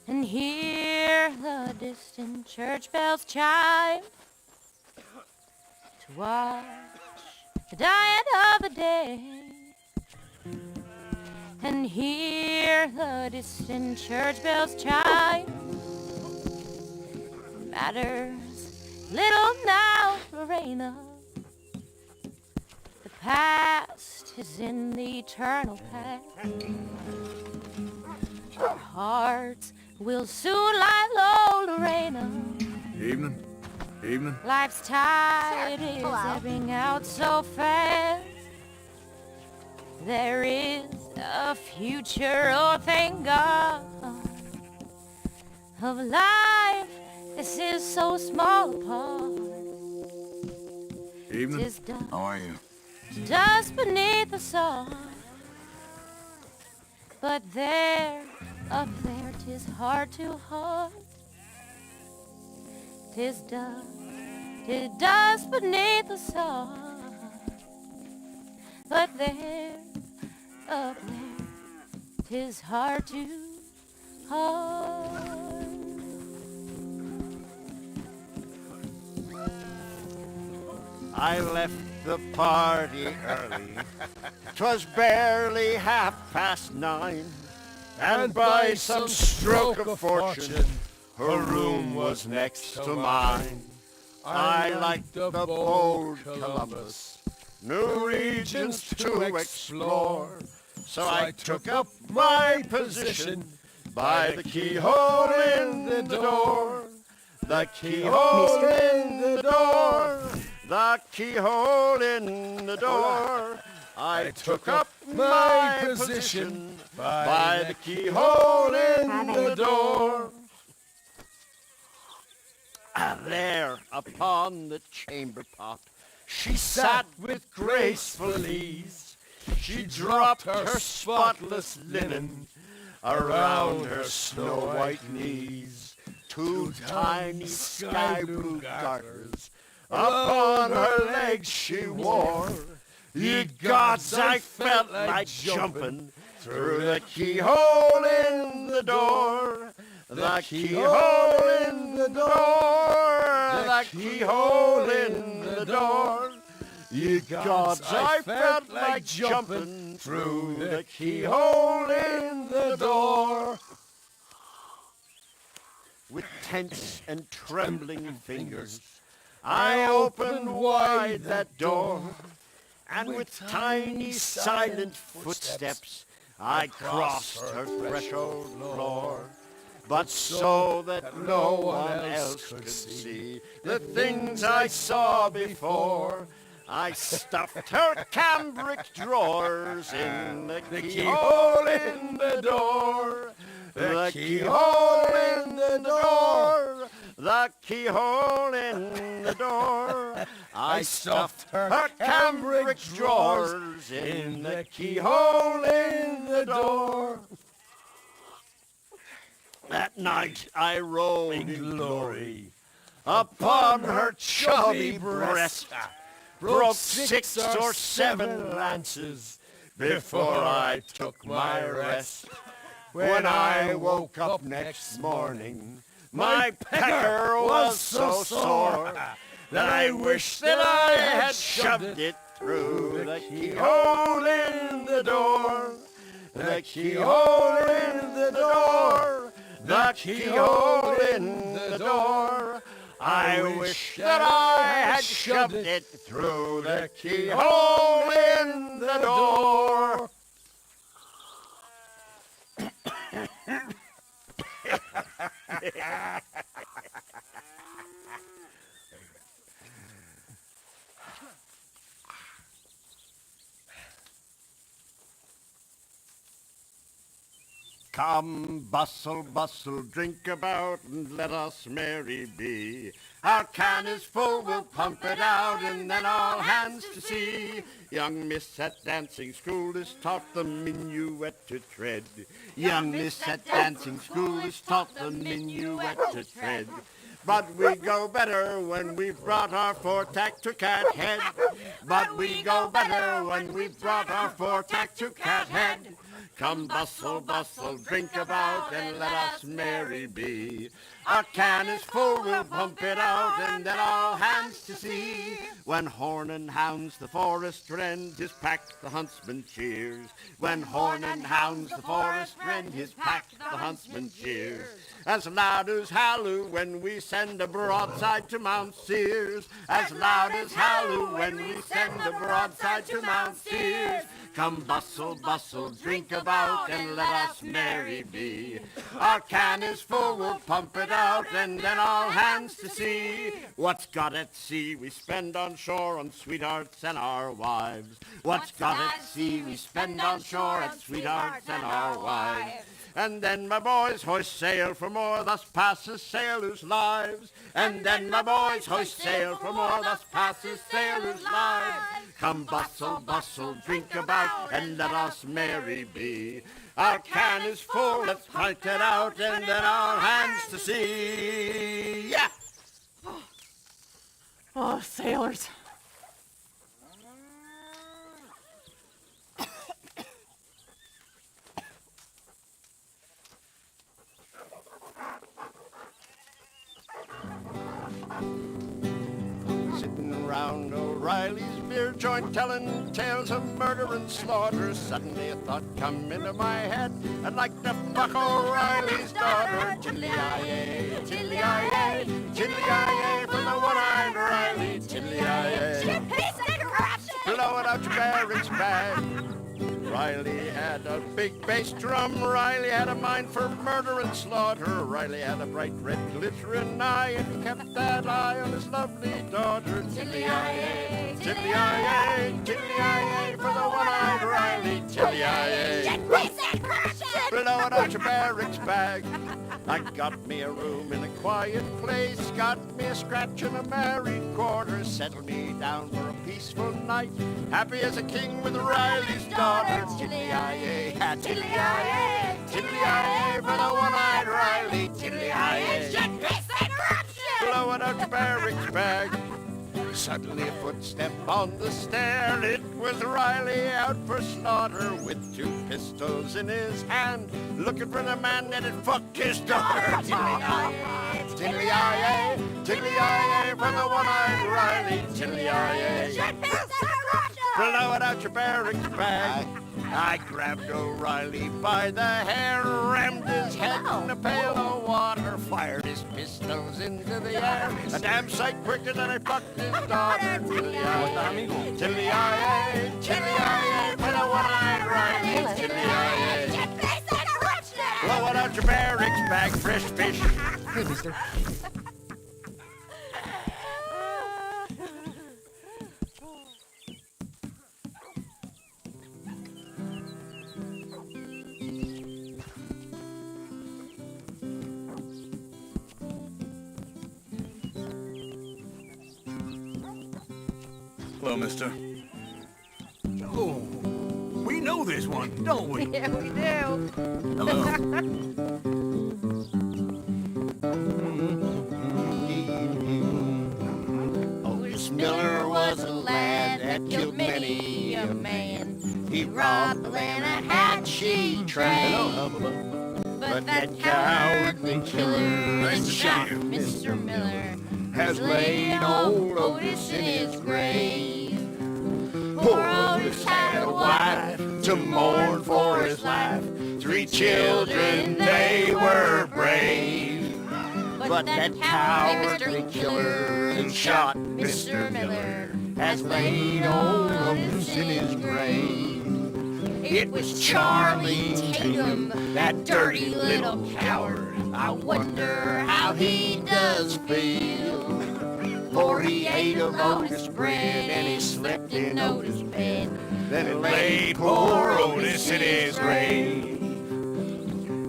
and hear the distant church bells chime. To watch the dying of the day and hear the distant church bells chime. Matters little now, Lorena. The past is in the eternal past. Our hearts will soon lie low, Lorena. Evening. Evening. Life's tide is hello. ebbing out so fast. There is a future, oh thank God, of life. This is so small a part. Evening. Tis dust, How are you? dust beneath the sod. But there, up there, 'tis heart to heart. 'Tis dust beneath the sod. But there, up there, 'tis heart to heart. I left the party early. 'Twas barely 9:30. And by some stroke of fortune, her room was next to mine. I liked the bold Columbus, new regions to explore. So I took up my position by the keyhole in the door. The keyhole in the door. The keyhole in the door. I took up my position by the keyhole in the door. There upon the chamber pot, she sat with graceful ease. She dropped her spotless linen around her snow-white knees. Two tiny sky-blue garters upon her legs she wore. Ye gods, I felt like jumping through the keyhole in the door. The keyhole in the door. The keyhole in the door. Ye gods, I felt like jumping through the keyhole in the door. With tense and trembling fingers, I opened wide that door, and with tiny silent footsteps, I crossed her threshold floor. But so that no one else could see the things I saw before, I stuffed her cambric drawers in the keyhole in the door. The keyhole in the door. The keyhole in the door. I stuffed her cambric drawers in the keyhole in the door. That night I rolled in glory upon her chubby breast, broke 6 or 7 lances before I took my rest. When I woke up next morning, my pecker was so sore that I wished that I had shoved it through the keyhole in the door. The keyhole in the door. The keyhole in the door. I wish that I had shoved it through the keyhole in the door. Come, bustle, bustle, drink about, and let us merry be. Our can is full, we'll pump it out, and then all hands to see. Young Miss at dancing school is taught the minuet to tread. Young Miss at dancing school is taught the minuet to tread. But we go better when we've brought our four-tack to Cat Head. But we go better when we've brought our four-tack to Cat Head. Come, bustle, bustle, drink about, and let us merry be. Our can is full, we'll pump it out, and then all hands to sea. When horn and hounds the forest rend, his pack the huntsman cheers. When horn and hounds the forest rend, his pack the huntsman cheers. As loud as halloo when we send a broadside to Mount Sears. As loud as halloo when we send a broadside to Mount Sears. Come, bustle, bustle, drink about, and let us merry be. Our can is full, we'll pump it out, and then all hands to sea. What's got at sea we spend on shore on sweethearts and our wives. What's got at sea we spend on shore on sweethearts and our wives. And then my boys hoist sail for more, thus passes sailors' lives. And then my boys hoist sail for more, thus passes sailors' lives. Come, bustle, bustle, drink about, and let us merry be. Our can is full, let's pint it out, and then all hands to sea. Yeah! Oh, sailors. Sitting round O'Reilly's beer joint telling tales of murder and slaughter. Suddenly a thought come into my head. I'd like to fuck O'Reilly's daughter. Tiddly-i-ay, tiddly-i-ay, tiddly-i-ay for the one-eyed Riley. Tiddly-i-ay, blow it out your barracks bag. Riley had a big bass drum. Riley had a mind for murder and slaughter. Riley had a bright red glittering eye and kept that eye on his lovely daughter. Tiddly-i-ay, tiddly-i-ay, tiddly-i-ay for the one-eyed Riley. Tiddly-i-ay, blow it out your barracks bag. I got me a room in a quiet place, got me a scratch in a married quarter, settled me down for a peaceful night, happy as a king with Riley's daughter. Tiddly-i-ay, tiddly-i-ay, tiddly-i-ay for the one-eyed Riley. Tiddly-i-ay, blow it out your barracks bag. Suddenly a footstep on the stair. It was Riley out for slaughter with 2 pistols in his hand, looking for the man that'd fuck his daughter. Tiddly-i-ay, tiddly-i-ay, tiddly-i-ay for the one-eyed Riley. Tiddly-i-ay, blow it out your barracks bag. I grabbed O'Reilly by the hair, rammed his head in a pail of water, fired his pistols into the air. A damn sight quicker than I fucked his daughter. Chili-I-A, chili-I-A, chili-I-A, for the one-eyed rhino. Chili-I-A. Blow it out your barracks bag, fresh fish. Hey, mister. Hello, mister. Oh, we know this one, don't we? Yeah, we do. Hello. Otis Miller was a lad that killed many a man. He robbed Atlanta-Hatchie train. But that cowardly killer and shot Mr. Miller has laid old Otis in his grave. Poor Otis had a wife to mourn for his life. 3 children, they were brave. But that cowardly killer and shot Mr. Miller has laid old Otis in his grave. It was Charlie Tatum, that dirty little coward. I wonder how he does feel. For he ate of Otis bread and he slept in Otis bed. Then it laid poor Otis in his grave.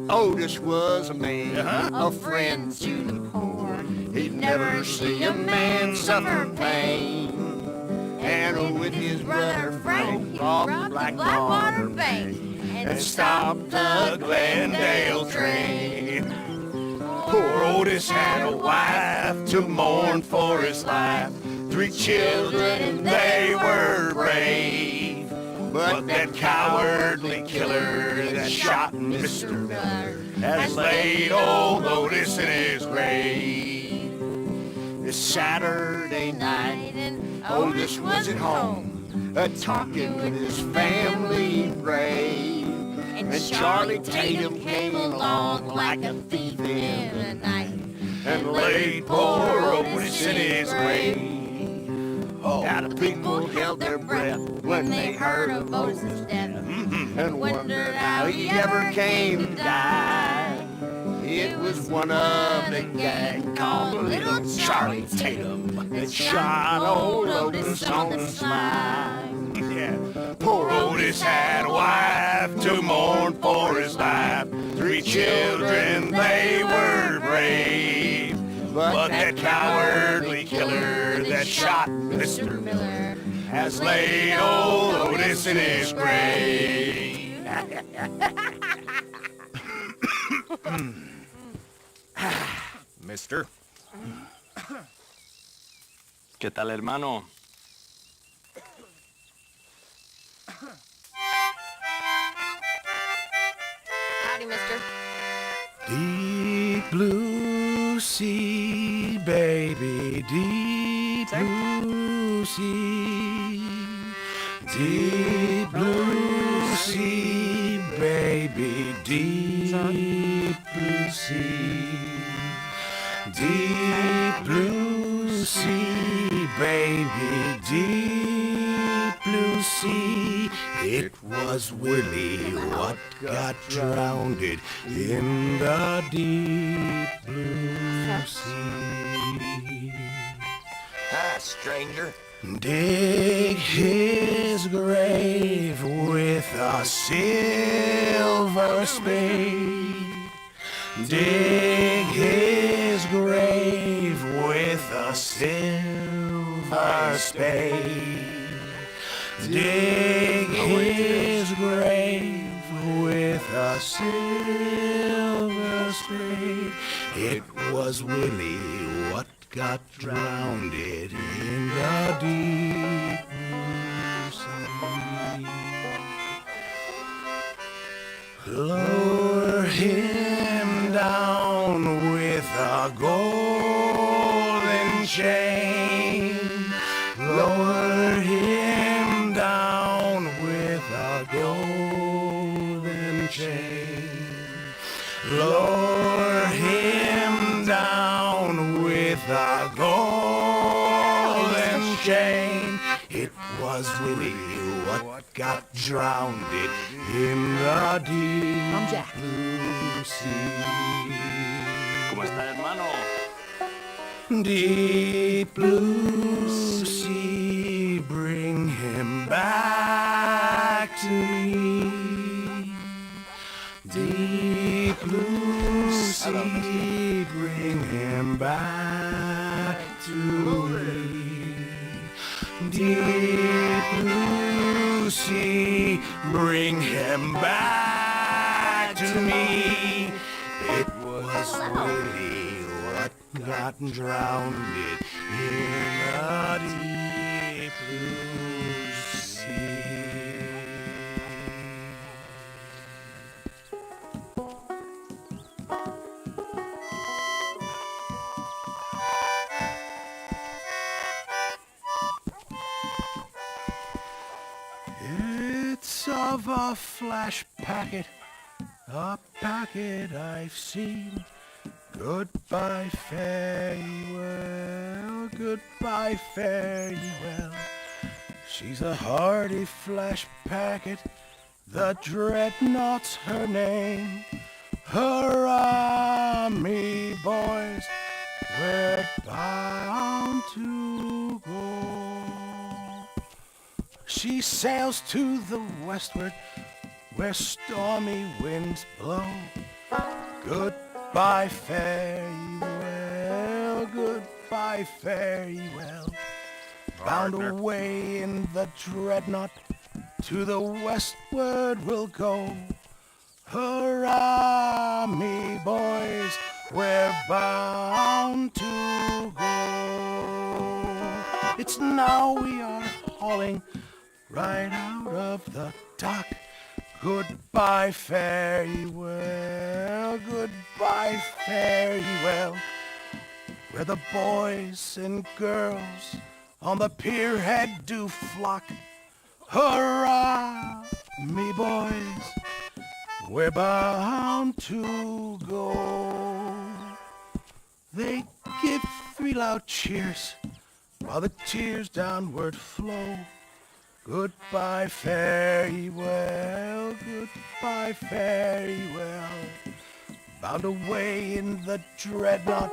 Otis was a man, a friend to the poor. He'd never see a man suffer pain. And with his brother Frank, robbed the Blackwater Bank and stopped the Glendale train. Poor Otis had a wife to mourn for his life. 3 children and they were brave. But that cowardly killer that shot Mr. Miller has laid old Otis in his grave. This Saturday night, Otis was at home, talking with his family brave. And Charlie Tatum came along like a thief in the night and laid poor Otis in his grave. Now the people held their breath when they heard of Otis' death and wondered how he ever came to die. It was one of the gang called Little Charlie Tatum that shot old Otis on the sly. Yeah, poor Otis had a wife to mourn for his life. 3 children, they were brave. But that cowardly killer that shot Mr. Miller has laid old Otis in his grave. Mister. ¿Qué tal, hermano? Howdy, mister. Deep blue sea, baby, deep blue sea. Deep blue sea, baby, deep blue sea. Deep blue sea, baby, deep blue sea. It was Willie what got drowned in the deep blue sea. Hi, stranger. Dig his grave with a silver spade. Dig his grave with a silver spade. Dig his grave with a silver spade. It was Willie what got drowned in the deep blue sea. Lower him down with a golden chain. Lower him down with a golden chain. Lower him down with the golden chain. It was Willie what got drowned in the deep blue sea. ¿Cómo está, hermano? Deep blue sea, bring him back to me. Deep blue sea, bring him back to me. Deep blue sea, bring him back to me. It was Willie what got drowned in the deep blue sea. It's of a flash packet, a packet I've seen. Goodbye, fare ye well, goodbye, fare ye well. She's a hardy flash packet, the dreadnought's her name. Hurrah, me boys, we're bound to go. She sails to the westward, where stormy winds blow. Goodbye, fare ye well, goodbye, fare ye well. Bound away in the dreadnought, to the westward we'll go. Hurrah, me boys, we're bound to go. It's now we are hauling right out of the dock. Goodbye, fare ye well, goodbye, fare ye well. Where the boys and girls on the pier head do flock. Hurrah, me boys, we're bound to go. They give three loud cheers while the tears downward flow. Goodbye, fare ye well, goodbye, fare ye well. Bound away in the dreadnought,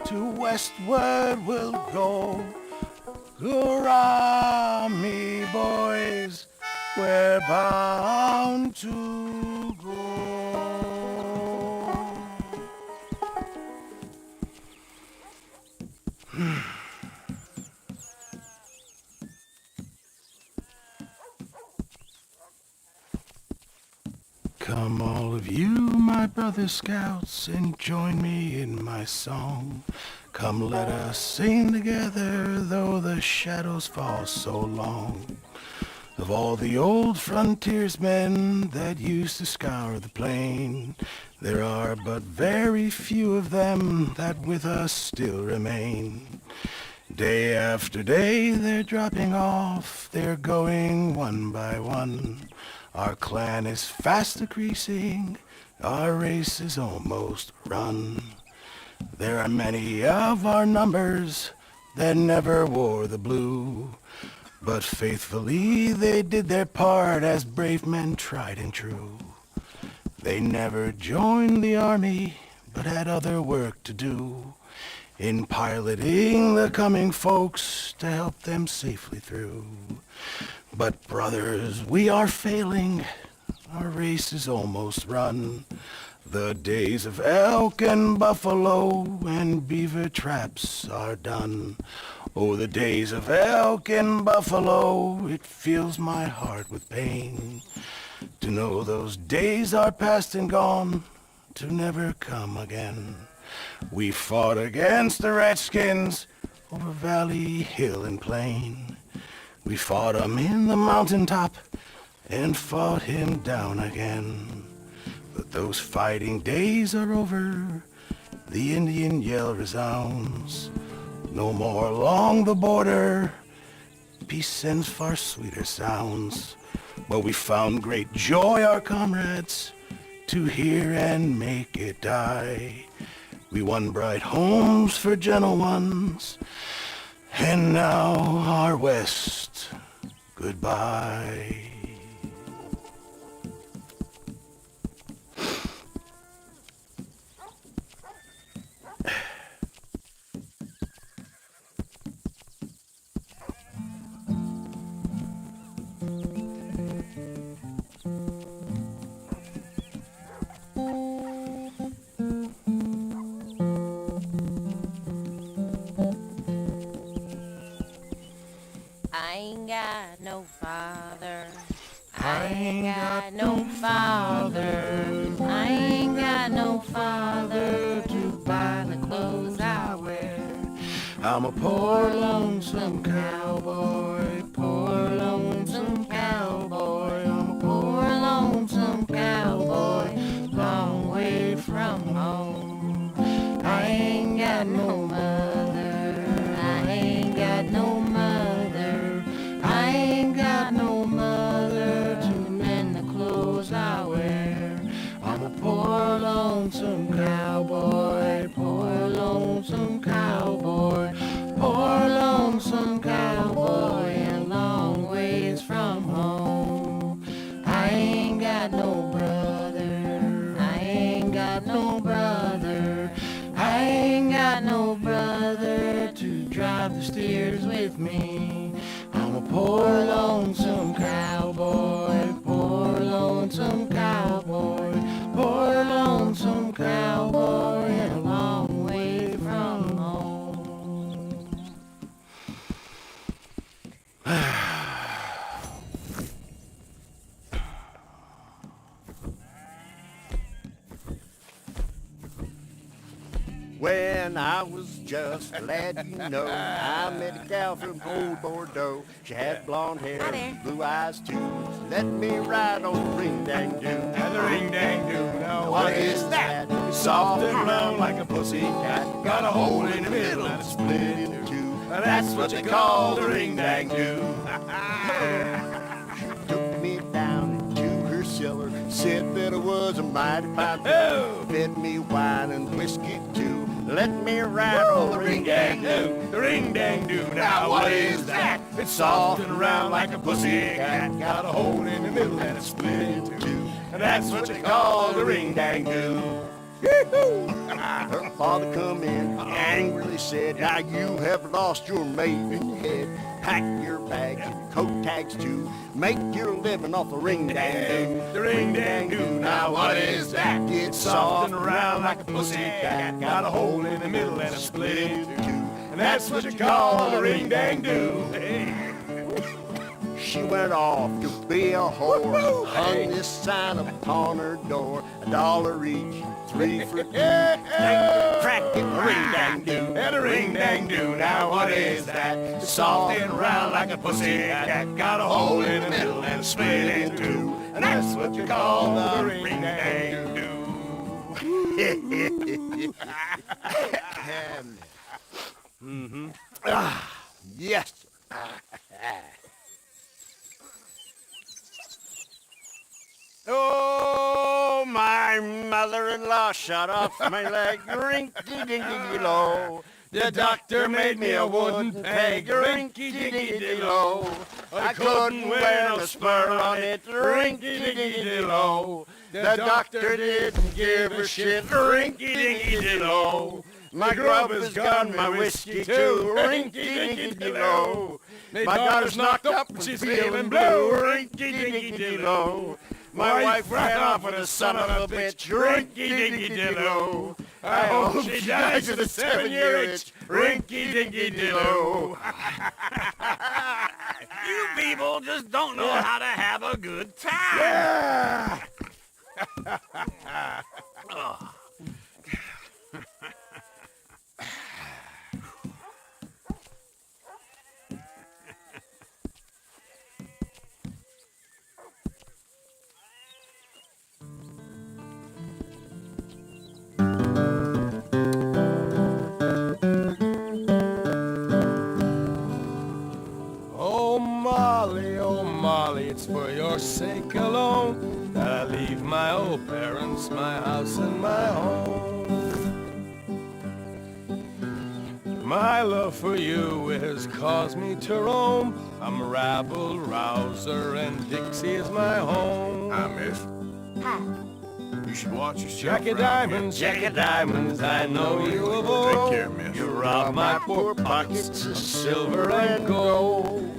to westward we'll go. Hurrah, me boys, we're bound to go. Come all of you, my brother scouts, and join me in my song. Come let us sing together, though the shadows fall so long. Of all the old frontiersmen that used to scour the plain, there are but very few of them that with us still remain. Day after day they're dropping off, they're going one by one. Our clan is fast decreasing, our race is almost run. There are many of our numbers that never wore the blue, but faithfully they did their part as brave men tried and true. They never joined the army, but had other work to do, in piloting the coming folks to help them safely through. But brothers, we are failing, our race is almost run. The days of elk and buffalo and beaver traps are done. Oh, the days of elk and buffalo, it fills my heart with pain to know those days are past and gone, to never come again. We fought against the redskins over valley, hill, and plain. We fought 'em in the mountaintop and fought him down again. But those fighting days are over, the Indian yell resounds. No more along the border, peace sends far sweeter sounds. But we found great joy, our comrades, to hear and make it die. We won bright homes for gentle ones, and now our West, goodbye. I ain't got no father. I ain't got no father. I ain't got no father to buy the clothes I wear. I'm a poor lonesome cowboy, poor lonesome cowboy. I'm a Poor lonesome cowboy, long way from home. I ain't got no mother. I ain't got no mother. I ain't got no mother to mend the clothes I wear. I'm a poor lonesome cowboy, poor lonesome cowboy, Poor lonesome cowboy, a long ways from home. I ain't got no brother. I ain't got no brother. I ain't got no brother to drive the steers with me. I'm a poor lonesome cowboy, poor lonesome cowboy, poor lonesome cowboy, and a long way from home. When I was just a lad, you know, I met a gal from old Bordeaux. She had blonde hair, Hi there. and blue eyes too. She let me ride on the ring-dang-doo. And the ring-dang-doo, now What is that? It's soft and round like a pussycat. Got a hole in the middle and it's split in two. And that's what you call the ring-dang-doo. Took me down into her cellar, said that I was a mighty fine Oh. fed me wine and whiskey too. Let me ride on the ring-dang-doo. The ring-dang-doo, now what is that? It's soft and round like a pussycat. Got a hole in the middle and it's split in two. And that's what you call the ring-dang-doo. Her father come in, angrily said, now you have lost your maiden head. Pack your bags and your coat tags too. Make your living off the ring-dang-doo. The ring-dang-doo, now what is that? It's Soft and round like a pussycat. Got a hole in the middle and it's split in two. And that's what you call the ring-dang-doo. She went off to be a whore. Hung this sign upon her door, $1 each, 3 for 2. Crack it, ring-dang-doo. And a ring-dang-doo, now what is that? It's soft and round like a pussycat. Got a hole in the middle and it's split in two. And that's what you call the ring-dang-doo. Yes. Oh, my mother-in-law shot off my leg, rinky-dinky-low. The doctor made me a wooden peg, rinky-dinky-low. I couldn't wear no spur on it, rinky-dinky-low. The doctor didn't give a shit, rinky-dinky-low. My grub is gone, my whiskey too, rinky-dinky-low. My daughter's knocked up and she's feeling blue, rinky-dinky-low. My wife ran off with a son of a bitch, rinky-dinky-low. I hope she dies with a 7-year itch, rinky-dinky-low. You people just don't know how to have a good time. Yeah! Oh Molly, it's for your sake alone that I leave my old parents, my My love for you has caused me to roam. I'm a rabble rouser and Dixie is my home. Hi, miss. Hi. You should watch yourself. Jack of diamonds, Jack of diamonds, I know you of Take old. care, miss. You robbed my poor pockets of silver and gold.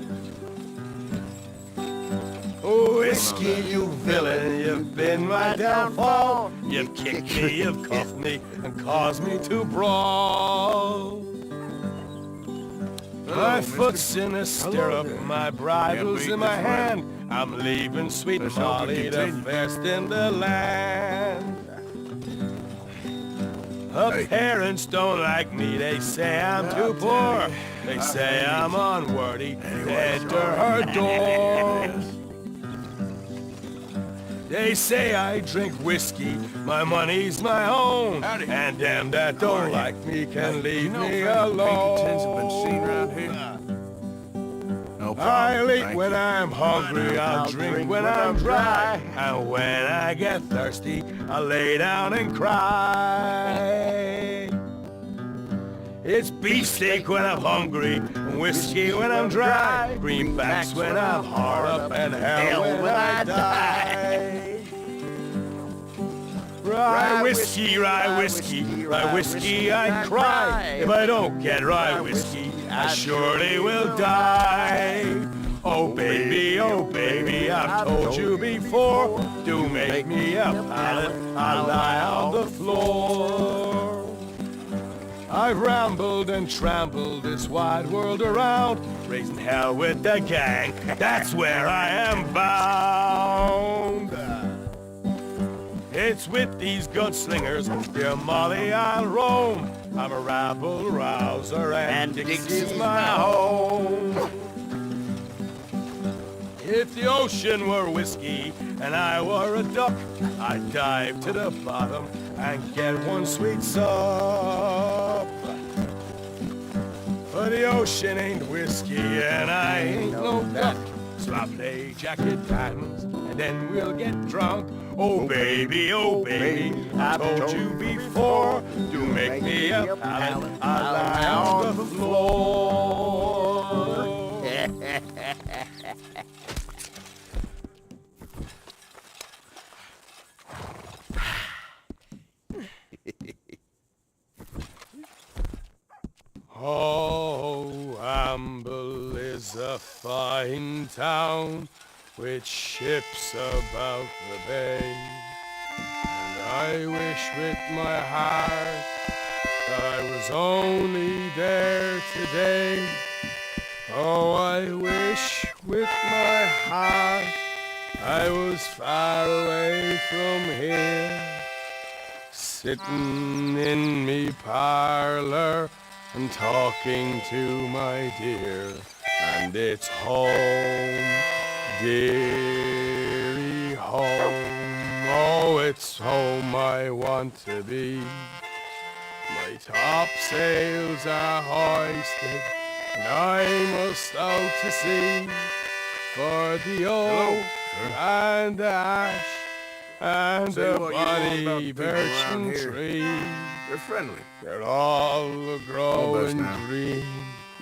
Oh, whiskey, you villain, you've been my downfall. You've kicked me, you've cuffed me, and caused me to brawl. My foot's in a stirrup, my bridle's in my hand. I'm leaving sweet Molly, the best in the land. Her parents don't like me, they say I'm too poor. They say I'm unworthy to enter her door. They say I drink whiskey, my money's my own. And them that don't like me can leave me alone. I'll eat when I'm hungry, I'll drink when I'm dry. And when I get thirsty, I'll lay down and cry. It's beefsteak when I'm hungry, whiskey when I'm dry, greenbacks when I'm hard up, and hell when I die. Rye whiskey, rye whiskey, rye whiskey, I'd cry. If I don't get rye whiskey, I surely will die. Oh baby, I've told you before, do make me a pallet, I'll lie on the floor. I've rambled and trampled this wide world around, raising hell with the gang, that's where I am bound. It's with these gunslingers, dear Molly, I'll roam. I'm a rabble rouser and Dixie's my home. If the ocean were whiskey and I were a duck, I'd dive to the bottom and get one sweet sup. But the ocean ain't whiskey and I ain't no duck. So I play Jack of diamonds and then we'll get drunk. Oh baby, I told you before, do make me a pallet, I'll lie on the floor. Oh, Amble is a fine town with ships about the bay, and I wish with my heart I was only there today. Oh, I wish with my heart I was far away from here, sitting in me parlor and talking to my dear, and it's home, dearie home. Oh, it's home I want to be. My topsails are hoisted and I must out to sea, for the oak and the ash and the bonny birchen tree, They're friendly. they're all growing now. green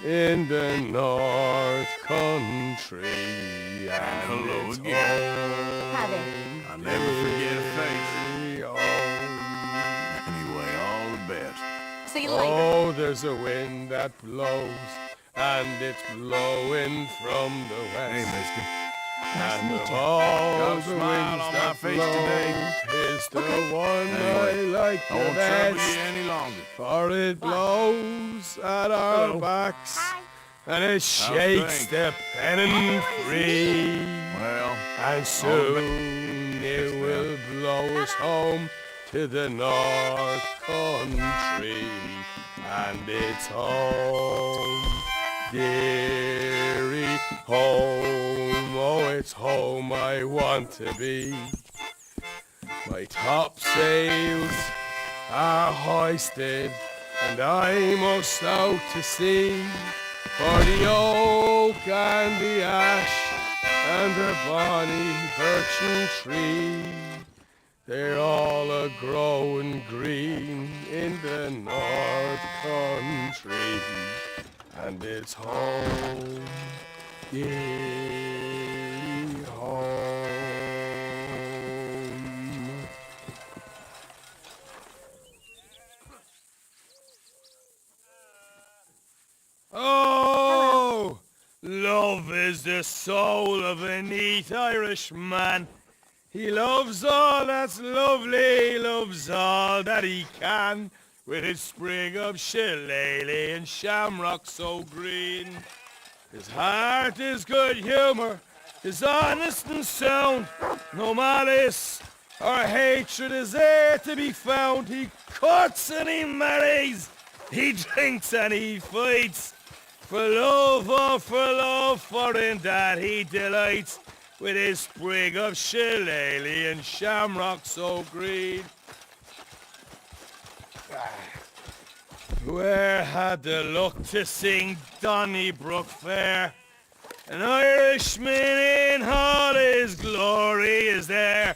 in the North Country. And hello it's again. Hi there. I'll never forget a face. home. Anyway, all the best. See you later. Oh, there's a wind that blows, and it's blowing from the west. Hey, mister. And of all Got a the smile winds on my that face blow, today. it's the one Anyway, I like I the won't trouble best. you any longer. For it blows at our backs, and it shakes things? the pennant free. Well, And soon it will blow us home to the North Country. And it's home, dearie home. Oh, it's home I want to be. My topsails are hoisted, and I must out to sea, for the oak and the ash and the bonny birchen tree, they're all a-growing green in the North Country. and it's home, yeah, home. Oh, love is the soul of a neat Irishman. He loves all that's lovely, loves all that he can, with his sprig of shillelagh and shamrock so green. His heart is good humor, is honest and sound, no malice or hatred is there to be found. He courts and he marries, he drinks and he fights, for love or for love, for in that he delights, with his sprig of shillelagh and shamrock so green. Where had the luck to sing Donnybrook Fair? An Irishman in all his glory is there,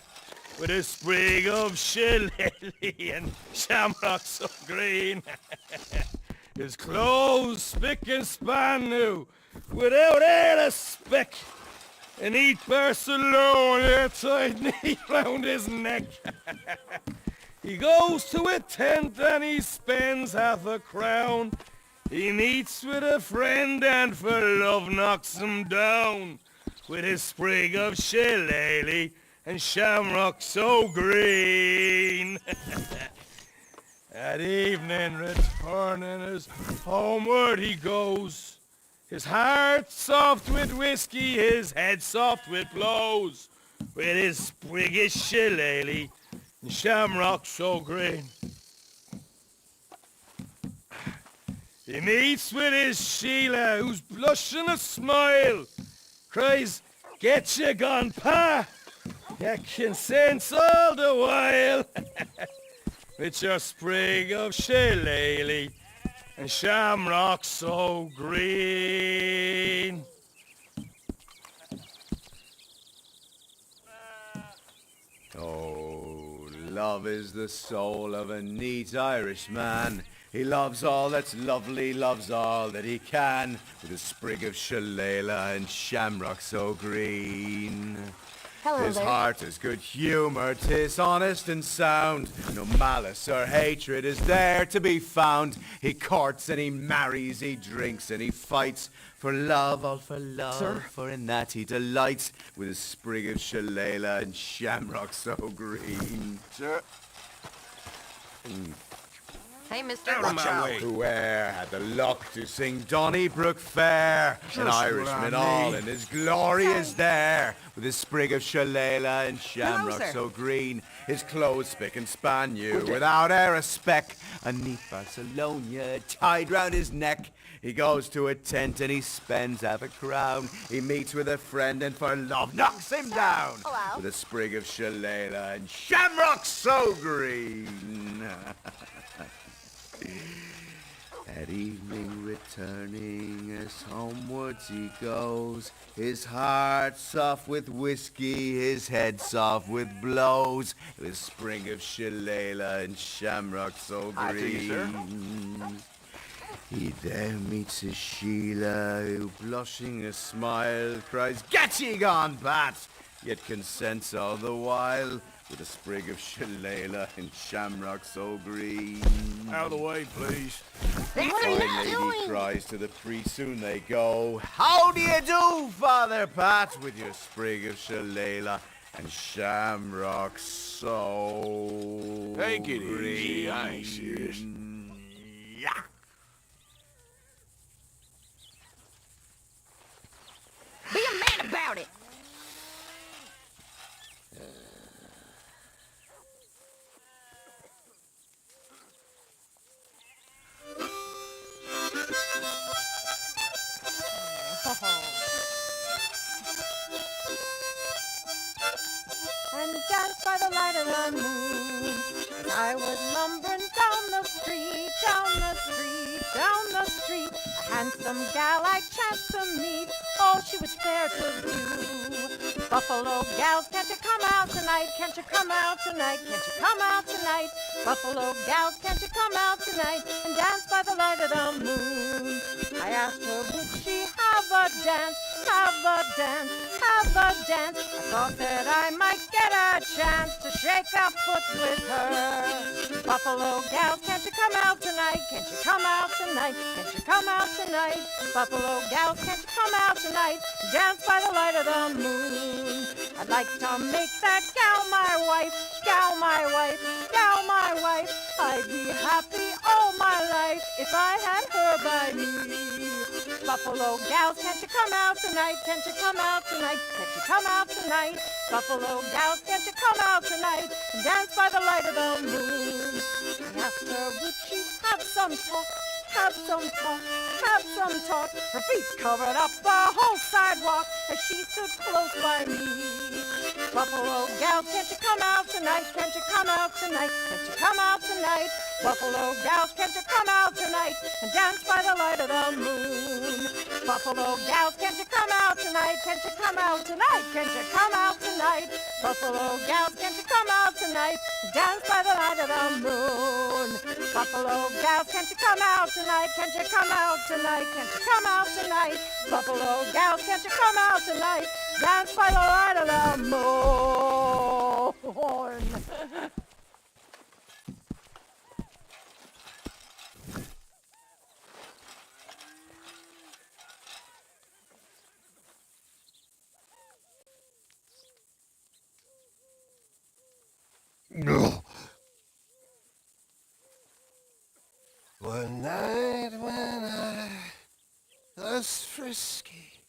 with a sprig of shillelagh and shamrock so green. His clothes spick and span new, without e'er a speck. A neat Barcelona tied neat round his neck. He goes to a tent and he spends half a crown. He meets with a friend and for love knocks him down, with his sprig of shillelagh and shamrock so green. At evening returning his homeward he goes, his heart soft with whiskey, his head soft with blows, with his sprig of shillelagh and shamrock so green. He meets with his Sheila, who's blushing a smile, cries, "Get you gone, pa! You consents all the while." With your sprig of shillelagh and shamrock so green. Oh, love is the soul of a neat Irishman. He loves all that's lovely, loves all that he can, with a sprig of shillelagh and shamrock so green. His heart is good humor, 'tis honest and sound. No malice or hatred is there to be found. He courts and he marries, he drinks and he fights, for love, all for love, sir? For in that he delights, with a sprig of shillelagh and shamrock so green. Sir? Hey, mister. Out of my way. Who e'er had the luck to sing Donnybrook Fair? An Irishman all in his glory is there, with his sprig of shillelagh and shamrock so green. His clothes spick and span new, without e'er a speck. A neat Barcelona tied round his neck. He goes to a tent and he spends half a crown. He meets with a friend and for love knocks him down, with a sprig of shillelagh and shamrock so green. At evening returning as homewards he goes, his heart soft with whiskey, his head soft with blows, with a sprig of shillelagh and shamrock so green. He there meets his Sheila, who blushing a smile cries, "Get ye gone, Pat!" yet consents all the while, with a sprig of shillelagh and shamrock so green. Out of the way, please. My lady cries to the priest, soon they go, "How do you do, Father Pat, with your sprig of shillelagh and shamrock so Take it green." easy, I ain't serious. Yeah. Be a man about it. And danced by the light of the moon. I was lumbering down the street, down the street, down the street. A handsome gal I chanced to meet. Oh, she was fair to view. Buffalo gals, can't you come out tonight? Can't you come out tonight? Can't you come out tonight? Buffalo gals, can't you come out tonight and dance by the light of the moon? I asked her, would she have a dance, have a dance, have a dance? I thought that I might get a chance to shake a foot with her. Buffalo gals, can't you come out tonight? Can't you come out tonight? Can't you come out tonight? Buffalo gals, can't you come out tonight? Dance by the light of the moon. I'd like to make that gal my wife, gal my wife, gal my wife. I'd be happy all my life if I had her by me. Buffalo gals, can't you come out tonight? Can't you come out tonight? Can't you come out tonight? Buffalo gals, can't you come out tonight and dance by the light of the moon? I asked her, would she have some talk? Have some talk, have some talk. Her feet covered up the whole sidewalk as she stood close by me. Buffalo gal, can't you come out tonight? Can't you come out tonight? Can't you come out tonight? Buffalo gals, can't you come out tonight and dance by the light of the moon? Buffalo gals, can't you come out tonight? Can't you come out tonight? Can't you come out tonight? Buffalo gals, can't you come out tonight and dance by the light of the moon? Buffalo gals, can't you come out tonight? Can't you come out tonight? Can't you come out tonight? Buffalo gals, can't you come out tonight? Dance by the light of the moon. One night when I was frisky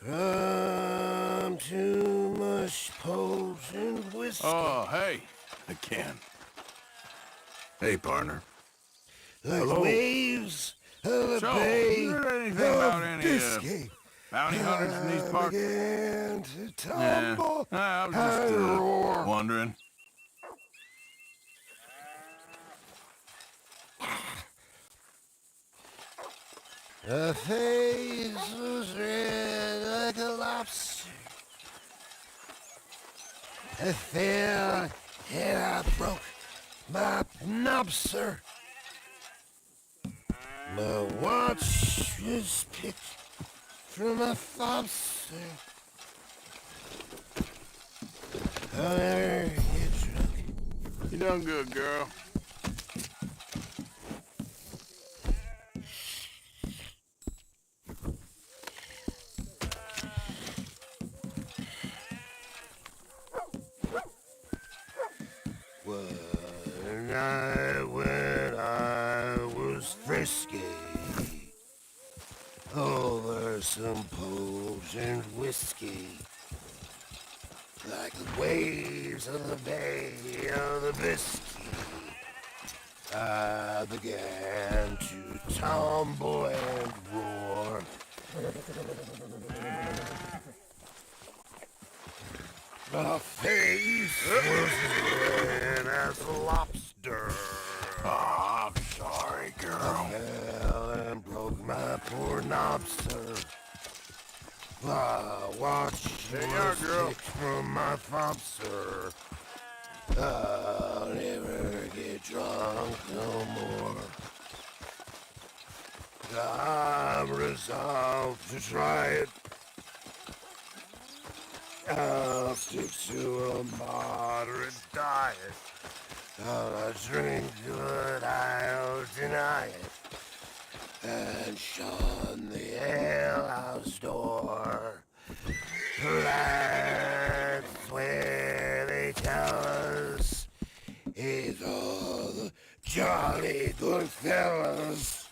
from too much potent whiskey. Oh, hey, again. Hey, partner. Like hello. waves of a So, bay you heard anything of about any biscuit. bounty hunters in these parts? Began to Yeah, tumble I was just and roar. wondering. Her face was red like a lobster. I fell and I broke my knobster. My watch was picked from a fobster. I'll never get drunk. You done good, girl. One night when I was frisky over some potent whiskey, like the waves of the bay of the Biscay, I began to tumble and roar. My face was red as a lobster. Oh, I'm sorry, girl. Fell and broke my poor knobster. My watch There you are, was girl. picked from my fobster. I'll never get drunk no more. I'm resolved to try it. I'll stick to a moderate diet. I'll drink good, I'll deny it. And shun the alehouse door. That's where they tell us it's all the jolly good fellas.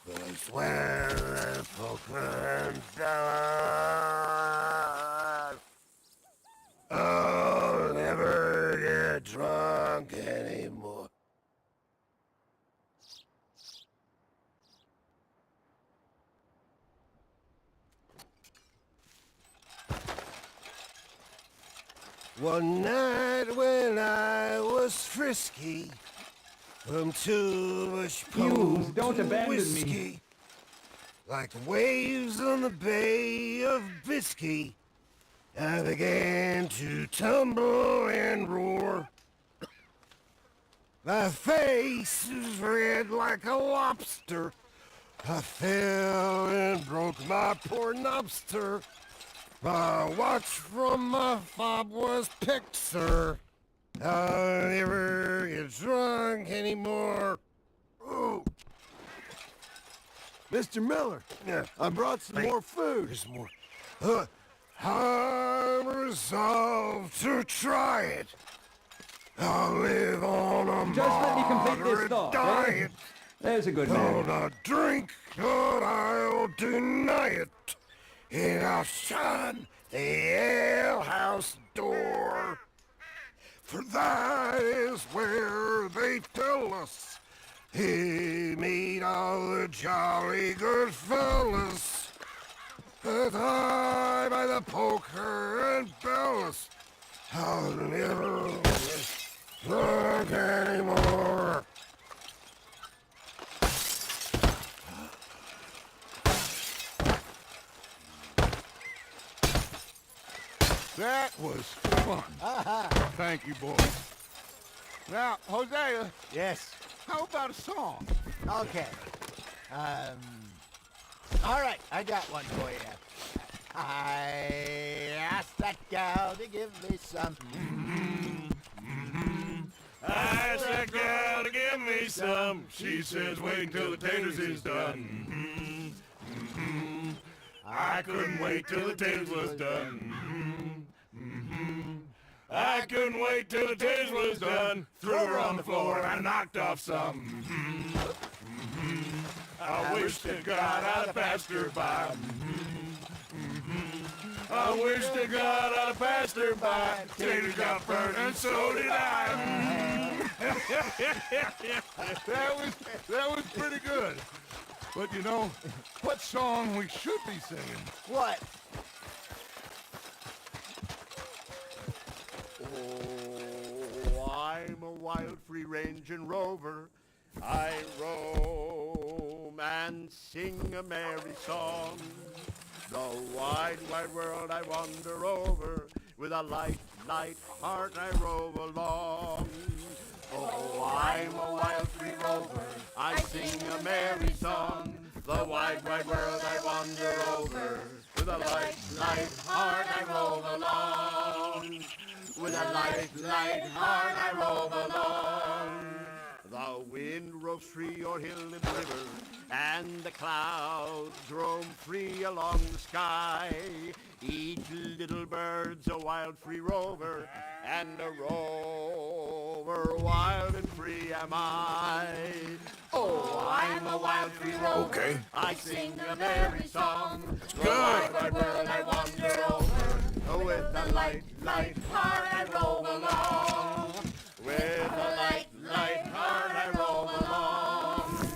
But I swear that poker and fellas, I'll never get drunk anymore. One night when I was frisky from too much You don't abandon me. whiskey, like the waves on the Bay of Biscay, I began to tumble and roar. My face was red like a lobster. I fell and broke my poor knobster. My watch from my fob was picked, sir. I'll never get drunk anymore. Ooh. Mr. Miller, Yeah. I brought some more food. There's more. I'm resolved to try it. I'll live on a Just let me complete this moderate thought, eh? diet. There's a good I'll man. not drink, but I'll deny it. And I'll shun the alehouse door. For that is where they tell us he meet all the jolly good fellas. But I, by the poker and bells, I'll never get drunk anymore. That was fun. Thank you, boys. Now, Hosea, Yes. how about a song? Okay. All right, I got one for you. I asked that gal to give me some. I asked that girl to give me some. She says, wait until the taters is done. I couldn't wait till the taters was done. I couldn't wait till the taters was done. Threw her on the floor and I knocked off some. I wish to God I'd passed her by. I wish to God I'd passed her by. Taters got burnt and so did I. That was pretty good. But you know, what song we should be singing? What? Oh, I'm a wild, free-ranging rover. I roam and sing a merry song. The wide, wide world I wander over. With a light, light heart I rove along. Oh, I'm a wild, free rover. I sing a merry song. The wide, wide world I wander over. With a light, light heart I rove along. With a light, light heart I rove along. The wind roves free o'er hill and river, and the clouds roam free along the sky. Each little bird's a wild free rover, and a rover wild and free am I. Oh, I'm a wild free rover. Okay. I sing a merry song. The good. wide, wide world I wander over. With a light, light heart I roam along. With a light, light heart I roam along.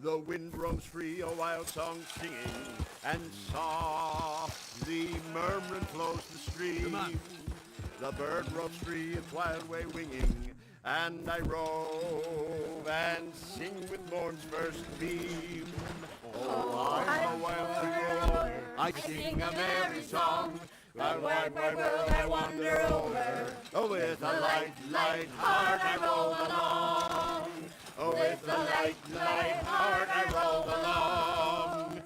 The wind roams free, a wild song singing, and softly murmuring flows the stream. The bird roams free, its wild way winging, and I rove and sing with morn's first beam. Oh, I'm a wild free rover, I sing a merry song. The wide, wide world I wander over. Oh, with a light, light heart I roll along. Oh, with a light, light heart I roll along.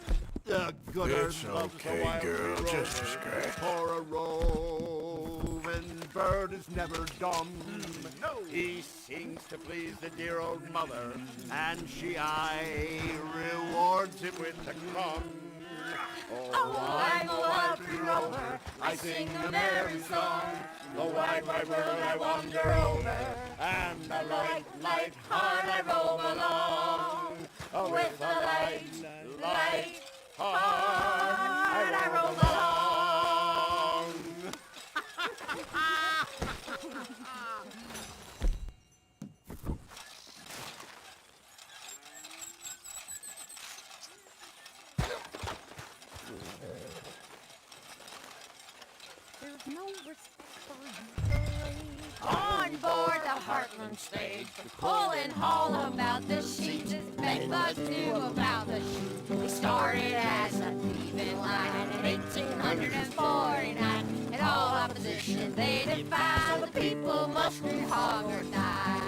The good It's earth loves okay, the wild girl, free just a rover. scratch. For a roving bird is never dumb. He sings to please the dear old mother, and she rewards him with a crumb. Oh, I'm a wild free rover. I sing a merry song. The wide, wide world I wander over, and the light, light heart I roam along. Oh, with the light, light heart I roam along. There's no respect for you. On board the Heartland stage. The pulling all about the sheets is bedbugs knew about the sheets. They started as a thieving line in 1849. And all opposition they defied. The people must be hog or die.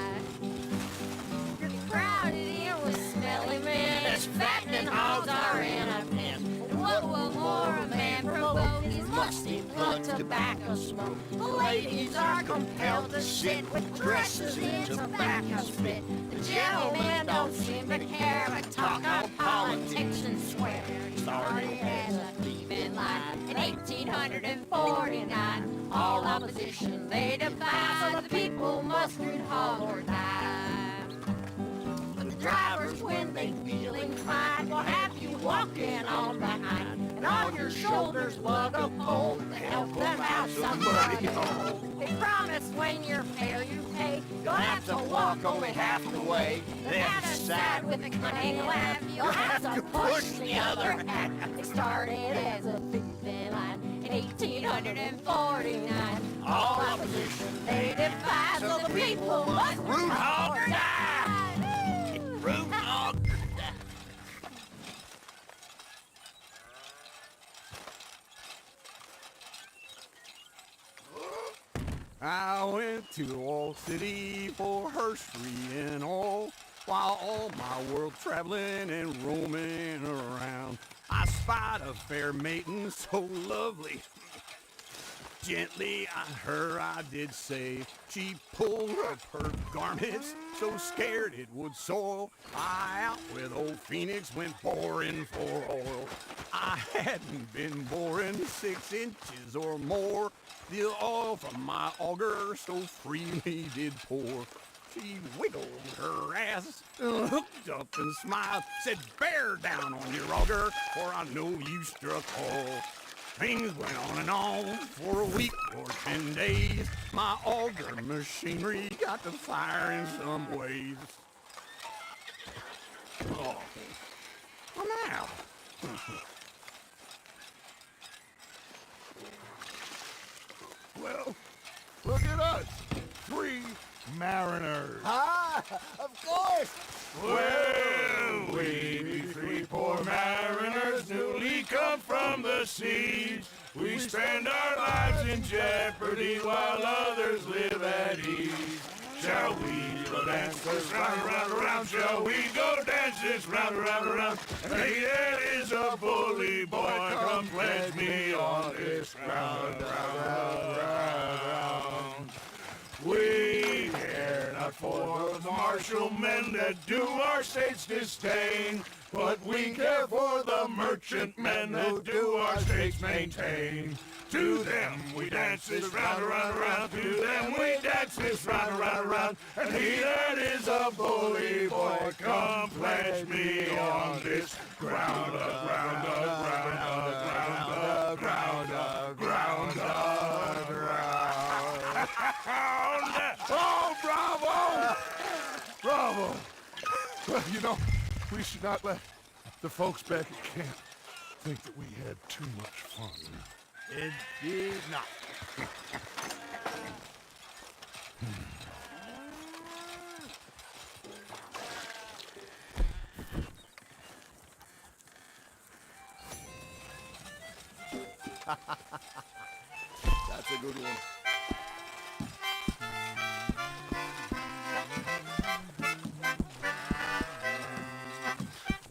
You're crowded in with smelly men as fattening hogs are in a pen. And what will more a man provoke is musty blood, tobacco smoke. The ladies are compelled to sit with dresses in tobacco spit. The gentlemen don't seem to care, but talk on politics and swear. Started as a thieving line in 1849. All opposition they defy, so the people must read hog or die. The drivers, when they feel inclined, will have you walking on behind, and on your shoulders lug a pole to help them out somebody home. They promise when you're fair you pay, you'll have to walk only half the way. Then out of sight with a cunning laugh, you'll have to push the other half. They started as a thieving line in 1849. All opposition they defy, so the people must root hog or die. Root hog or die. I went to Old City for herstory and all, while all my world traveling and roaming around. I spied a fair maiden so lovely. Gently on her I did say, she pulled up her garments, so scared it would soil. I out with old Phoenix went boring for oil. I hadn't been boring 6 inches or more. The oil from my auger so freely did pour. She wiggled her ass, hooked up and smiled, said, "Bear down on your auger, for I know you struck oil." Things went on and on for a week or 10 days. My auger machinery got to fire in some ways. Oh, well now. Well, look at us. 3 mariners. Ah, of course. Well, we be 3 poor mariners newly come from the seas. We spend our lives in jeopardy while others live at ease. Shall we go dance this round, around, around? Shall we go dance this round, around, around? Hey, that is a bully boy. Come pledge me on this round, round, round. We care not for the martial men that do our states disdain, but we care for the merchant men that do our states maintain. To them we dance this round, around, around. To them we dance this round, around, around. And he that is a bully boy, come pledge me on this ground, ground, ground, ground, ground, ground, ground. Oh, bravo! Bravo! Well, you know, we should not let the folks back at camp think that we had too much fun. It did not. That's a good one.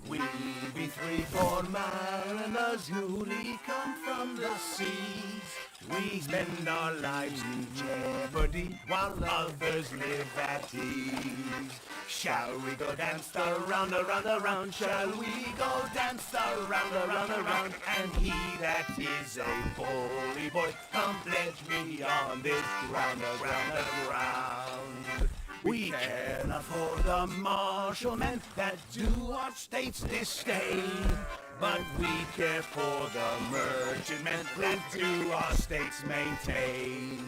We be 3 poor mariners newly come from the seas. We spend our lives in jeopardy while others live at ease. Shall we go dance the round, around, around? Shall we go dance the round, around, around? And he that is a bully boy, come pledge me on this ground, around, around. We care not for the martial men that do our states disdain, but we care for the merchant men that do our states maintain.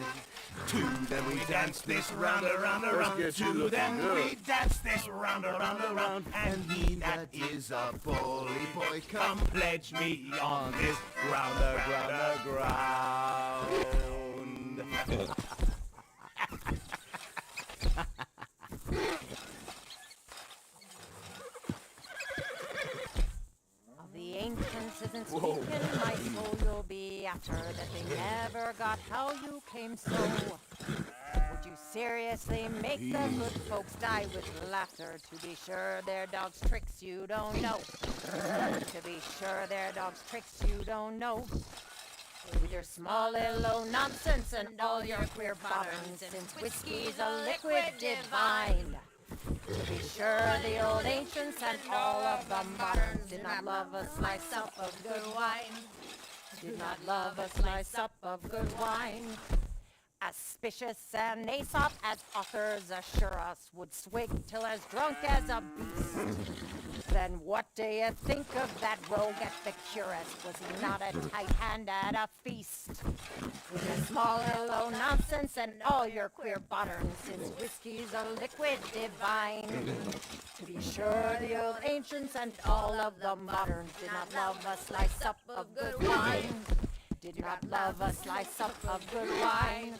To them we dance this round, around, around. To them we dance this round, around, around. And he that is a bully boy, come pledge me on this ground, ground, ground. isn't speaking my soul you'll be after that they never got how you came so. Would you seriously make the good folks die with laughter? To be sure their dog's tricks you don't know. To be sure their dog's tricks you don't know. With your small little low nonsense and all your queer patterns, since whiskey's a liquid divine. To be sure the old ancients and all of the moderns did not love a slice up of good wine. Did not love a slice up of good wine. Aspicious and Aesop, as authors assure us, would swig till as drunk as a beast. Then what do you think of that rogue Epicurus? Was he not a tight hand at a feast? With your small little nonsense and all your queer bottoms, since whiskey's a liquid divine. To be sure the old ancients and all of the moderns did not love a slice up of good wine. Did not love a slice up of good wine.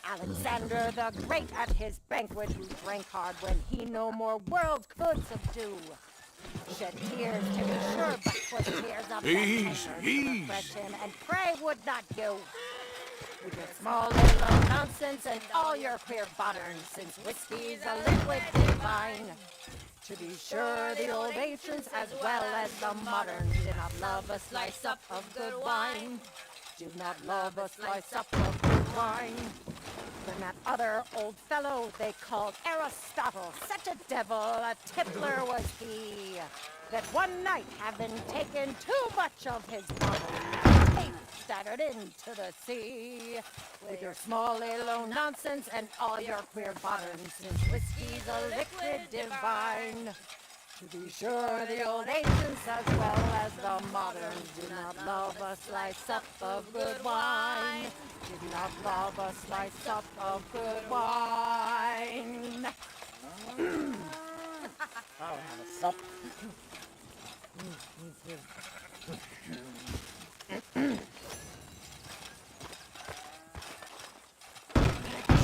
Alexander the Great at his banquet, who drank hard when he no more worlds could subdue. Shed tears to be sure, but 'twas tears of Ease. refresh him, and pray would not you. With your small little nonsense and all your queer bottoms, since whiskey's a liquid divine. To be sure the old ancients as well as the moderns did not love a slice up of good wine. Did not love a slice up of good wine. Then that other old fellow they called Aristotle, such a devil, a tippler was he, that one night having taken too much of his bottle, he staggered into the sea. With your small little nonsense and all your queer bottoms, since whiskey's a liquid divine. To be sure the old ancients as well as the moderns did not love a slice up of good wine. Did not love a slice up of good wine. I'll have a sup.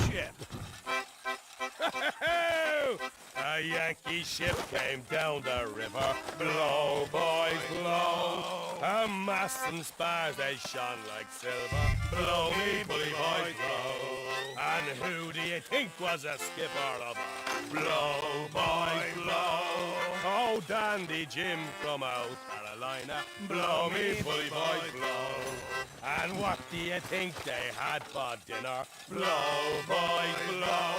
Ship. A Yankee ship came down the river. Blow, boys, blow. Her masts and spars, they shone like silver. Blow me, bully boys, blow. And who do you think was a skipper of her? Blow, boys, blow. Oh, Dandy Jim from out Carolina. Blow me, bully boys, blow. And what do you think they had for dinner? Blow, boys, blow.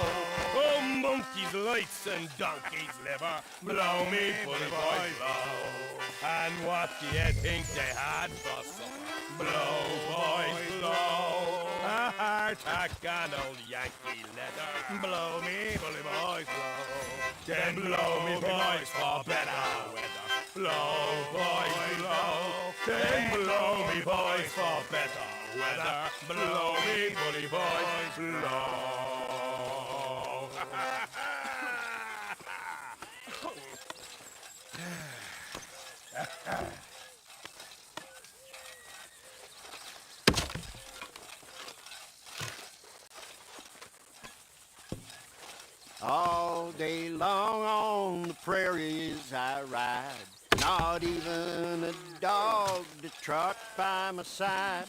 Oh, monkeys' lights and donkeys' liver. Blow me, bully boys, blow. And what do you think they had for supper? Blow, boys, blow. A hardtack and old Yankee leather. Blow me, bully boys, blow. Then blow me, boys, for better weather. Blow, boys, blow. Then blow me, boys, for better weather. Blow me, bully boys, blow. All day long on the prairies I ride, not even a dog to trot by my side.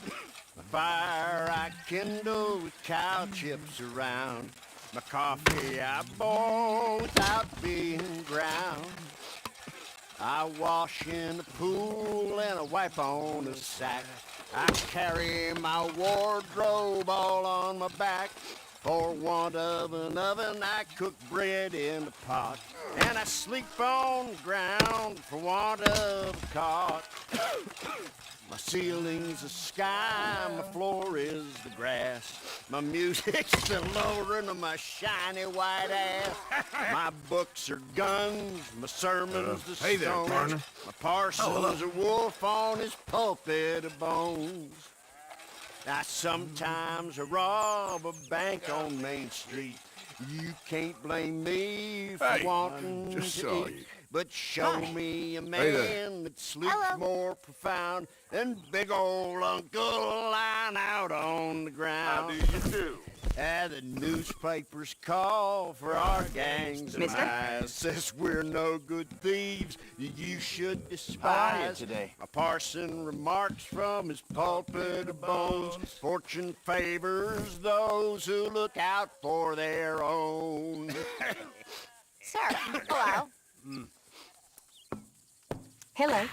My fire I kindle with cow chips around, my coffee I boil without being ground. I wash in the pool and I wipe on the sack. I carry my wardrobe all on my back. For want of an oven, I cook bread in the pot. And I sleep on the ground for want of a cot. My ceiling's the sky, my floor is the grass. My music's the lowering of my shiny white ass. My books are guns, my sermons the hey there, stones. partner. My parson's a wolf on his pulpit of bones. I sometimes rob a bank on Main Street. You can't blame me for wanting just to saw eat. you. But show me a man that sleeps more profound than big old Uncle lying out on the ground. How do you do? The newspapers call for our gangs of mice. Says we're no good thieves you should despise. Today? A parson remarks from his pulpit of bones. Fortune favors those who look out for their own. Sir, hello. Hello.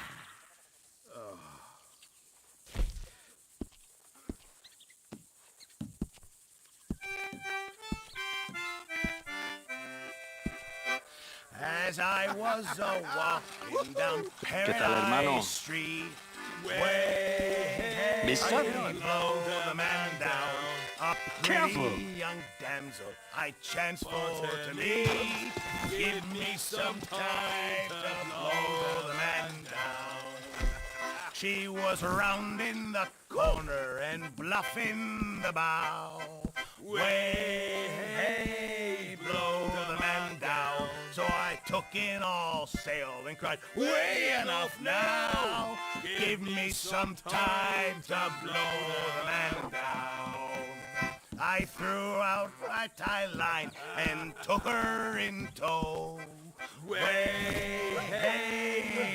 As I was walking down tal, hermano? Paradise Street, way Mister? below the man down, a Careful. pretty young damsel I chanced for to meet. Give me some time to blow the man down. She was rounding the corner and bluffing the bow. Way blow the man down. So I took in all sail and cried, way enough now. Give me some time to blow the man down. I threw out my tie line and took her in tow. Way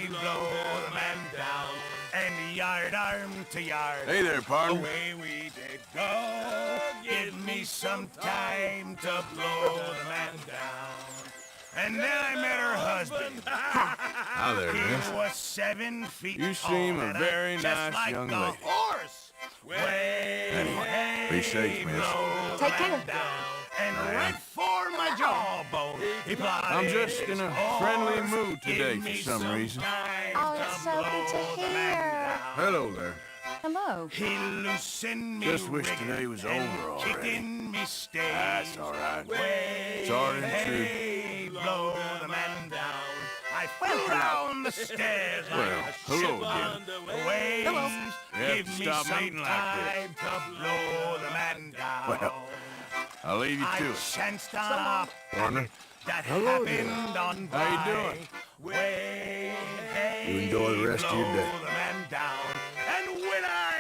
blow the man down. And yard arm to yard. Hey there, partner. Away we did go. Give me some time to blow the man down. And then I met her husband. How there, miss? He was 7 feet You tall seem a and very just nice like young a lady. horse. Way Be safe, miss. blow the Take care. man down. And right for my jawbone, he I'm just in a friendly mood today Give for me some reason. time Oh, it's so good to blow the man hear. down. Hello there. Hello. He loosened me Just wish rigging today was and over already. kicking me stays. That's all right. Way, Sorry, true. hey, blow the man down. I flew down the stairs like Well, a hello ship again. on the waves. You have Give to me stop some meeting like time to blow the man down. Well, I'll leave you I to it. chanced on a Partner, that happened on How you doing? Way, hey, You enjoy the rest of your blow day. the man down. And when I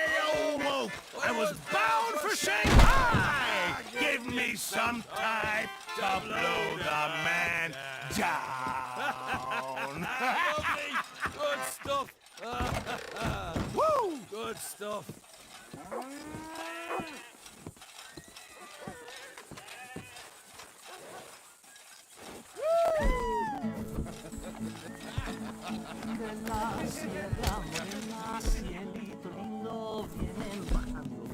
awoke, I was bound for Shanghai. Give me some time to blow the man down. Good stuff. Woo! Good stuff. De la sierra morena, cielito lindo, vienen bajando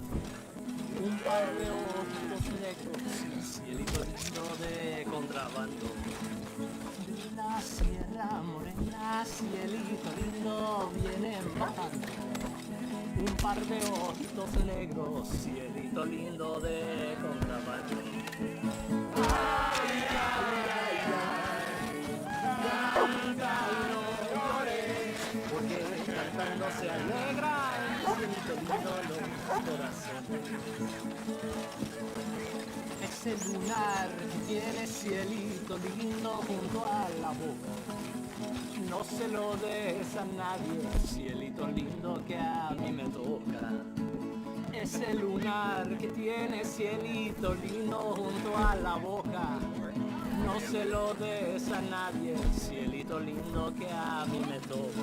un par de ojitos negros, cielito lindo de contrabando. De la sierra morena, cielito lindo, vienen bajando un par de ojitos negros, cielito lindo de contrabando. Ay, ay, ay, canta y no llores, porque cantando se alegra el cielito lindo los corazones. Ese lunar que tiene cielito lindo junto a la boca, no se lo des a nadie, cielito lindo que a mí me toca. Ese lunar que tiene cielito lindo junto a la boca, no se lo des a nadie, cielito lindo que a mí me toca.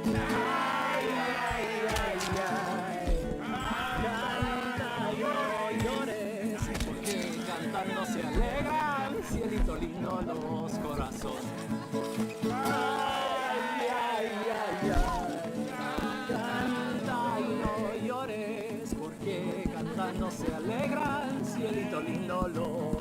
Ay, ay, ay, ay, canta y no llores, porque cantando se alegran, cielito lindo los corazones. Ay, ay, ay, ay, canta y no llores, porque cantando se alegran, cielito lindo los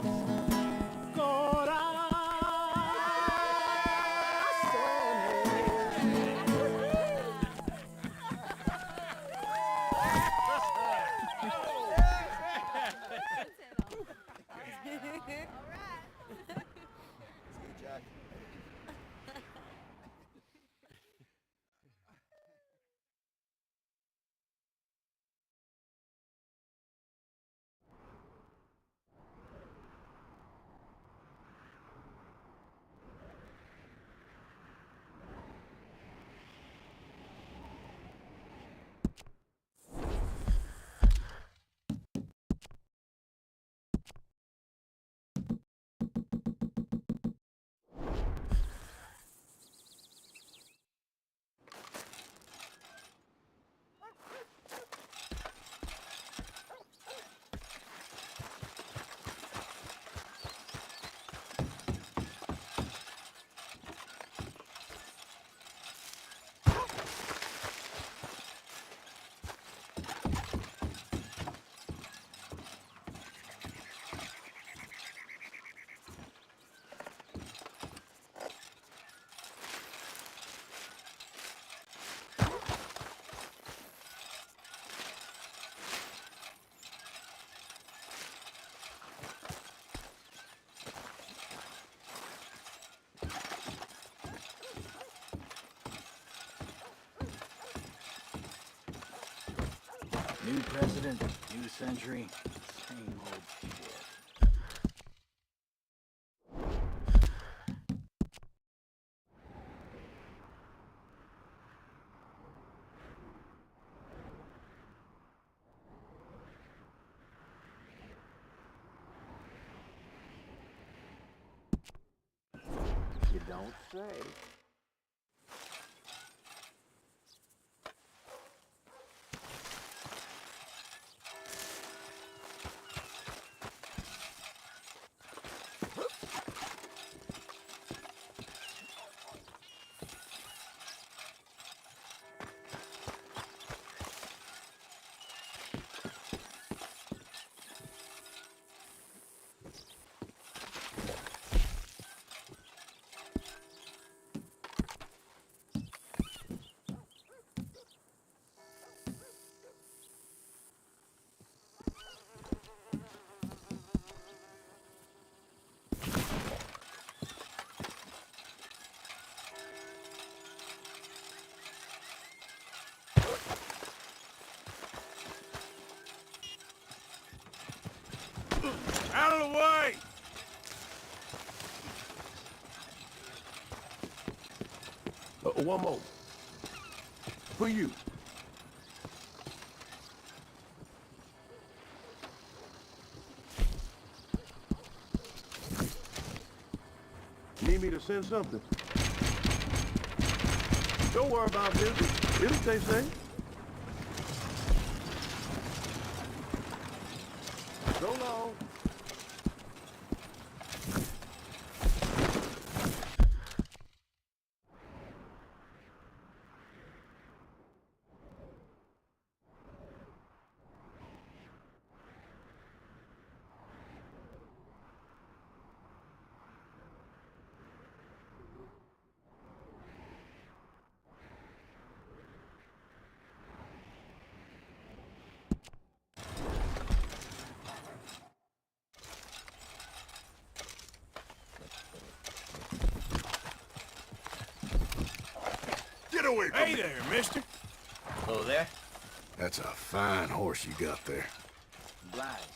New president, new century, same old shit. You don't say. Out of the way! One more. For you. Need me to send something? Don't worry about business. It'll stay safe. So long. Get away from Hey me! there, mister. Hello there. That's a fine horse you got there. Obliged.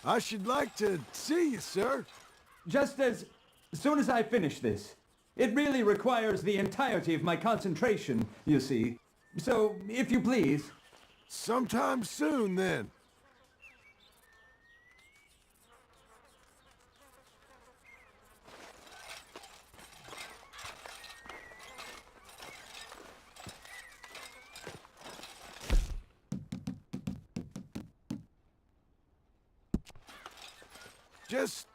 I should like to see you, sir. Just as soon as I finish this. It really requires the entirety of my concentration, you see. So, if you please. Sometime soon, then. Just,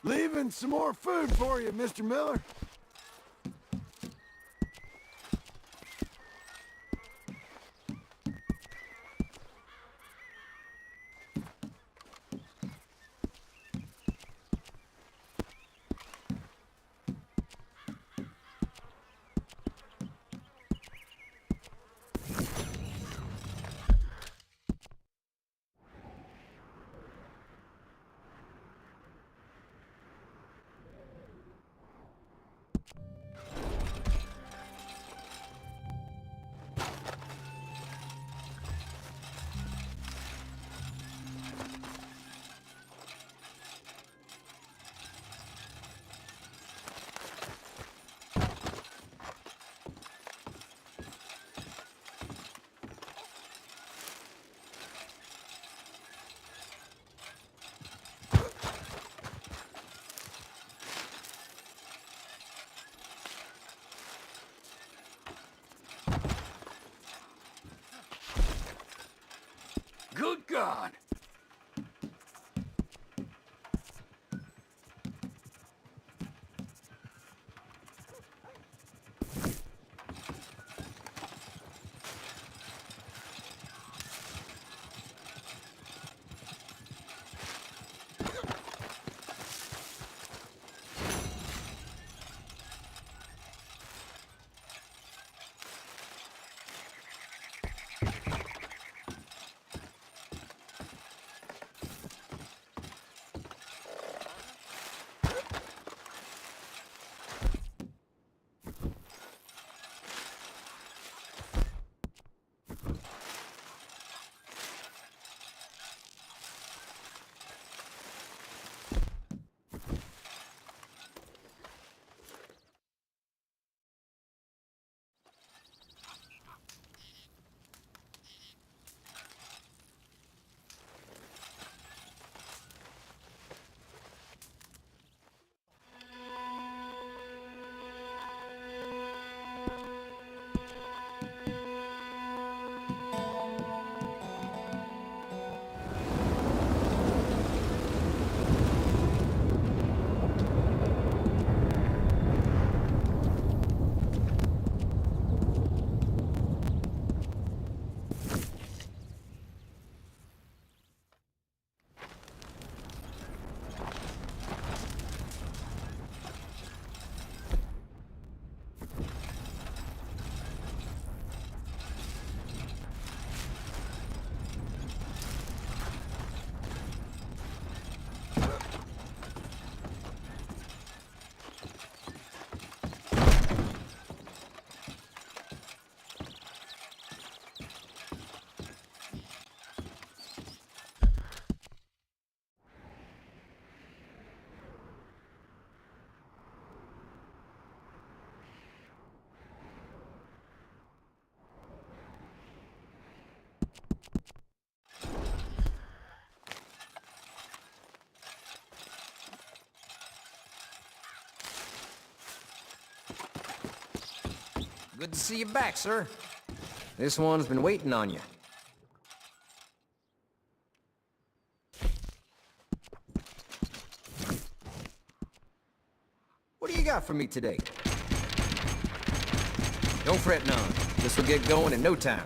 leaving some more food for you, Mr. Miller. Good God! Good to see you back, sir. This one's been waiting on you. What do you got for me today? Don't fret none. This will get going in no time.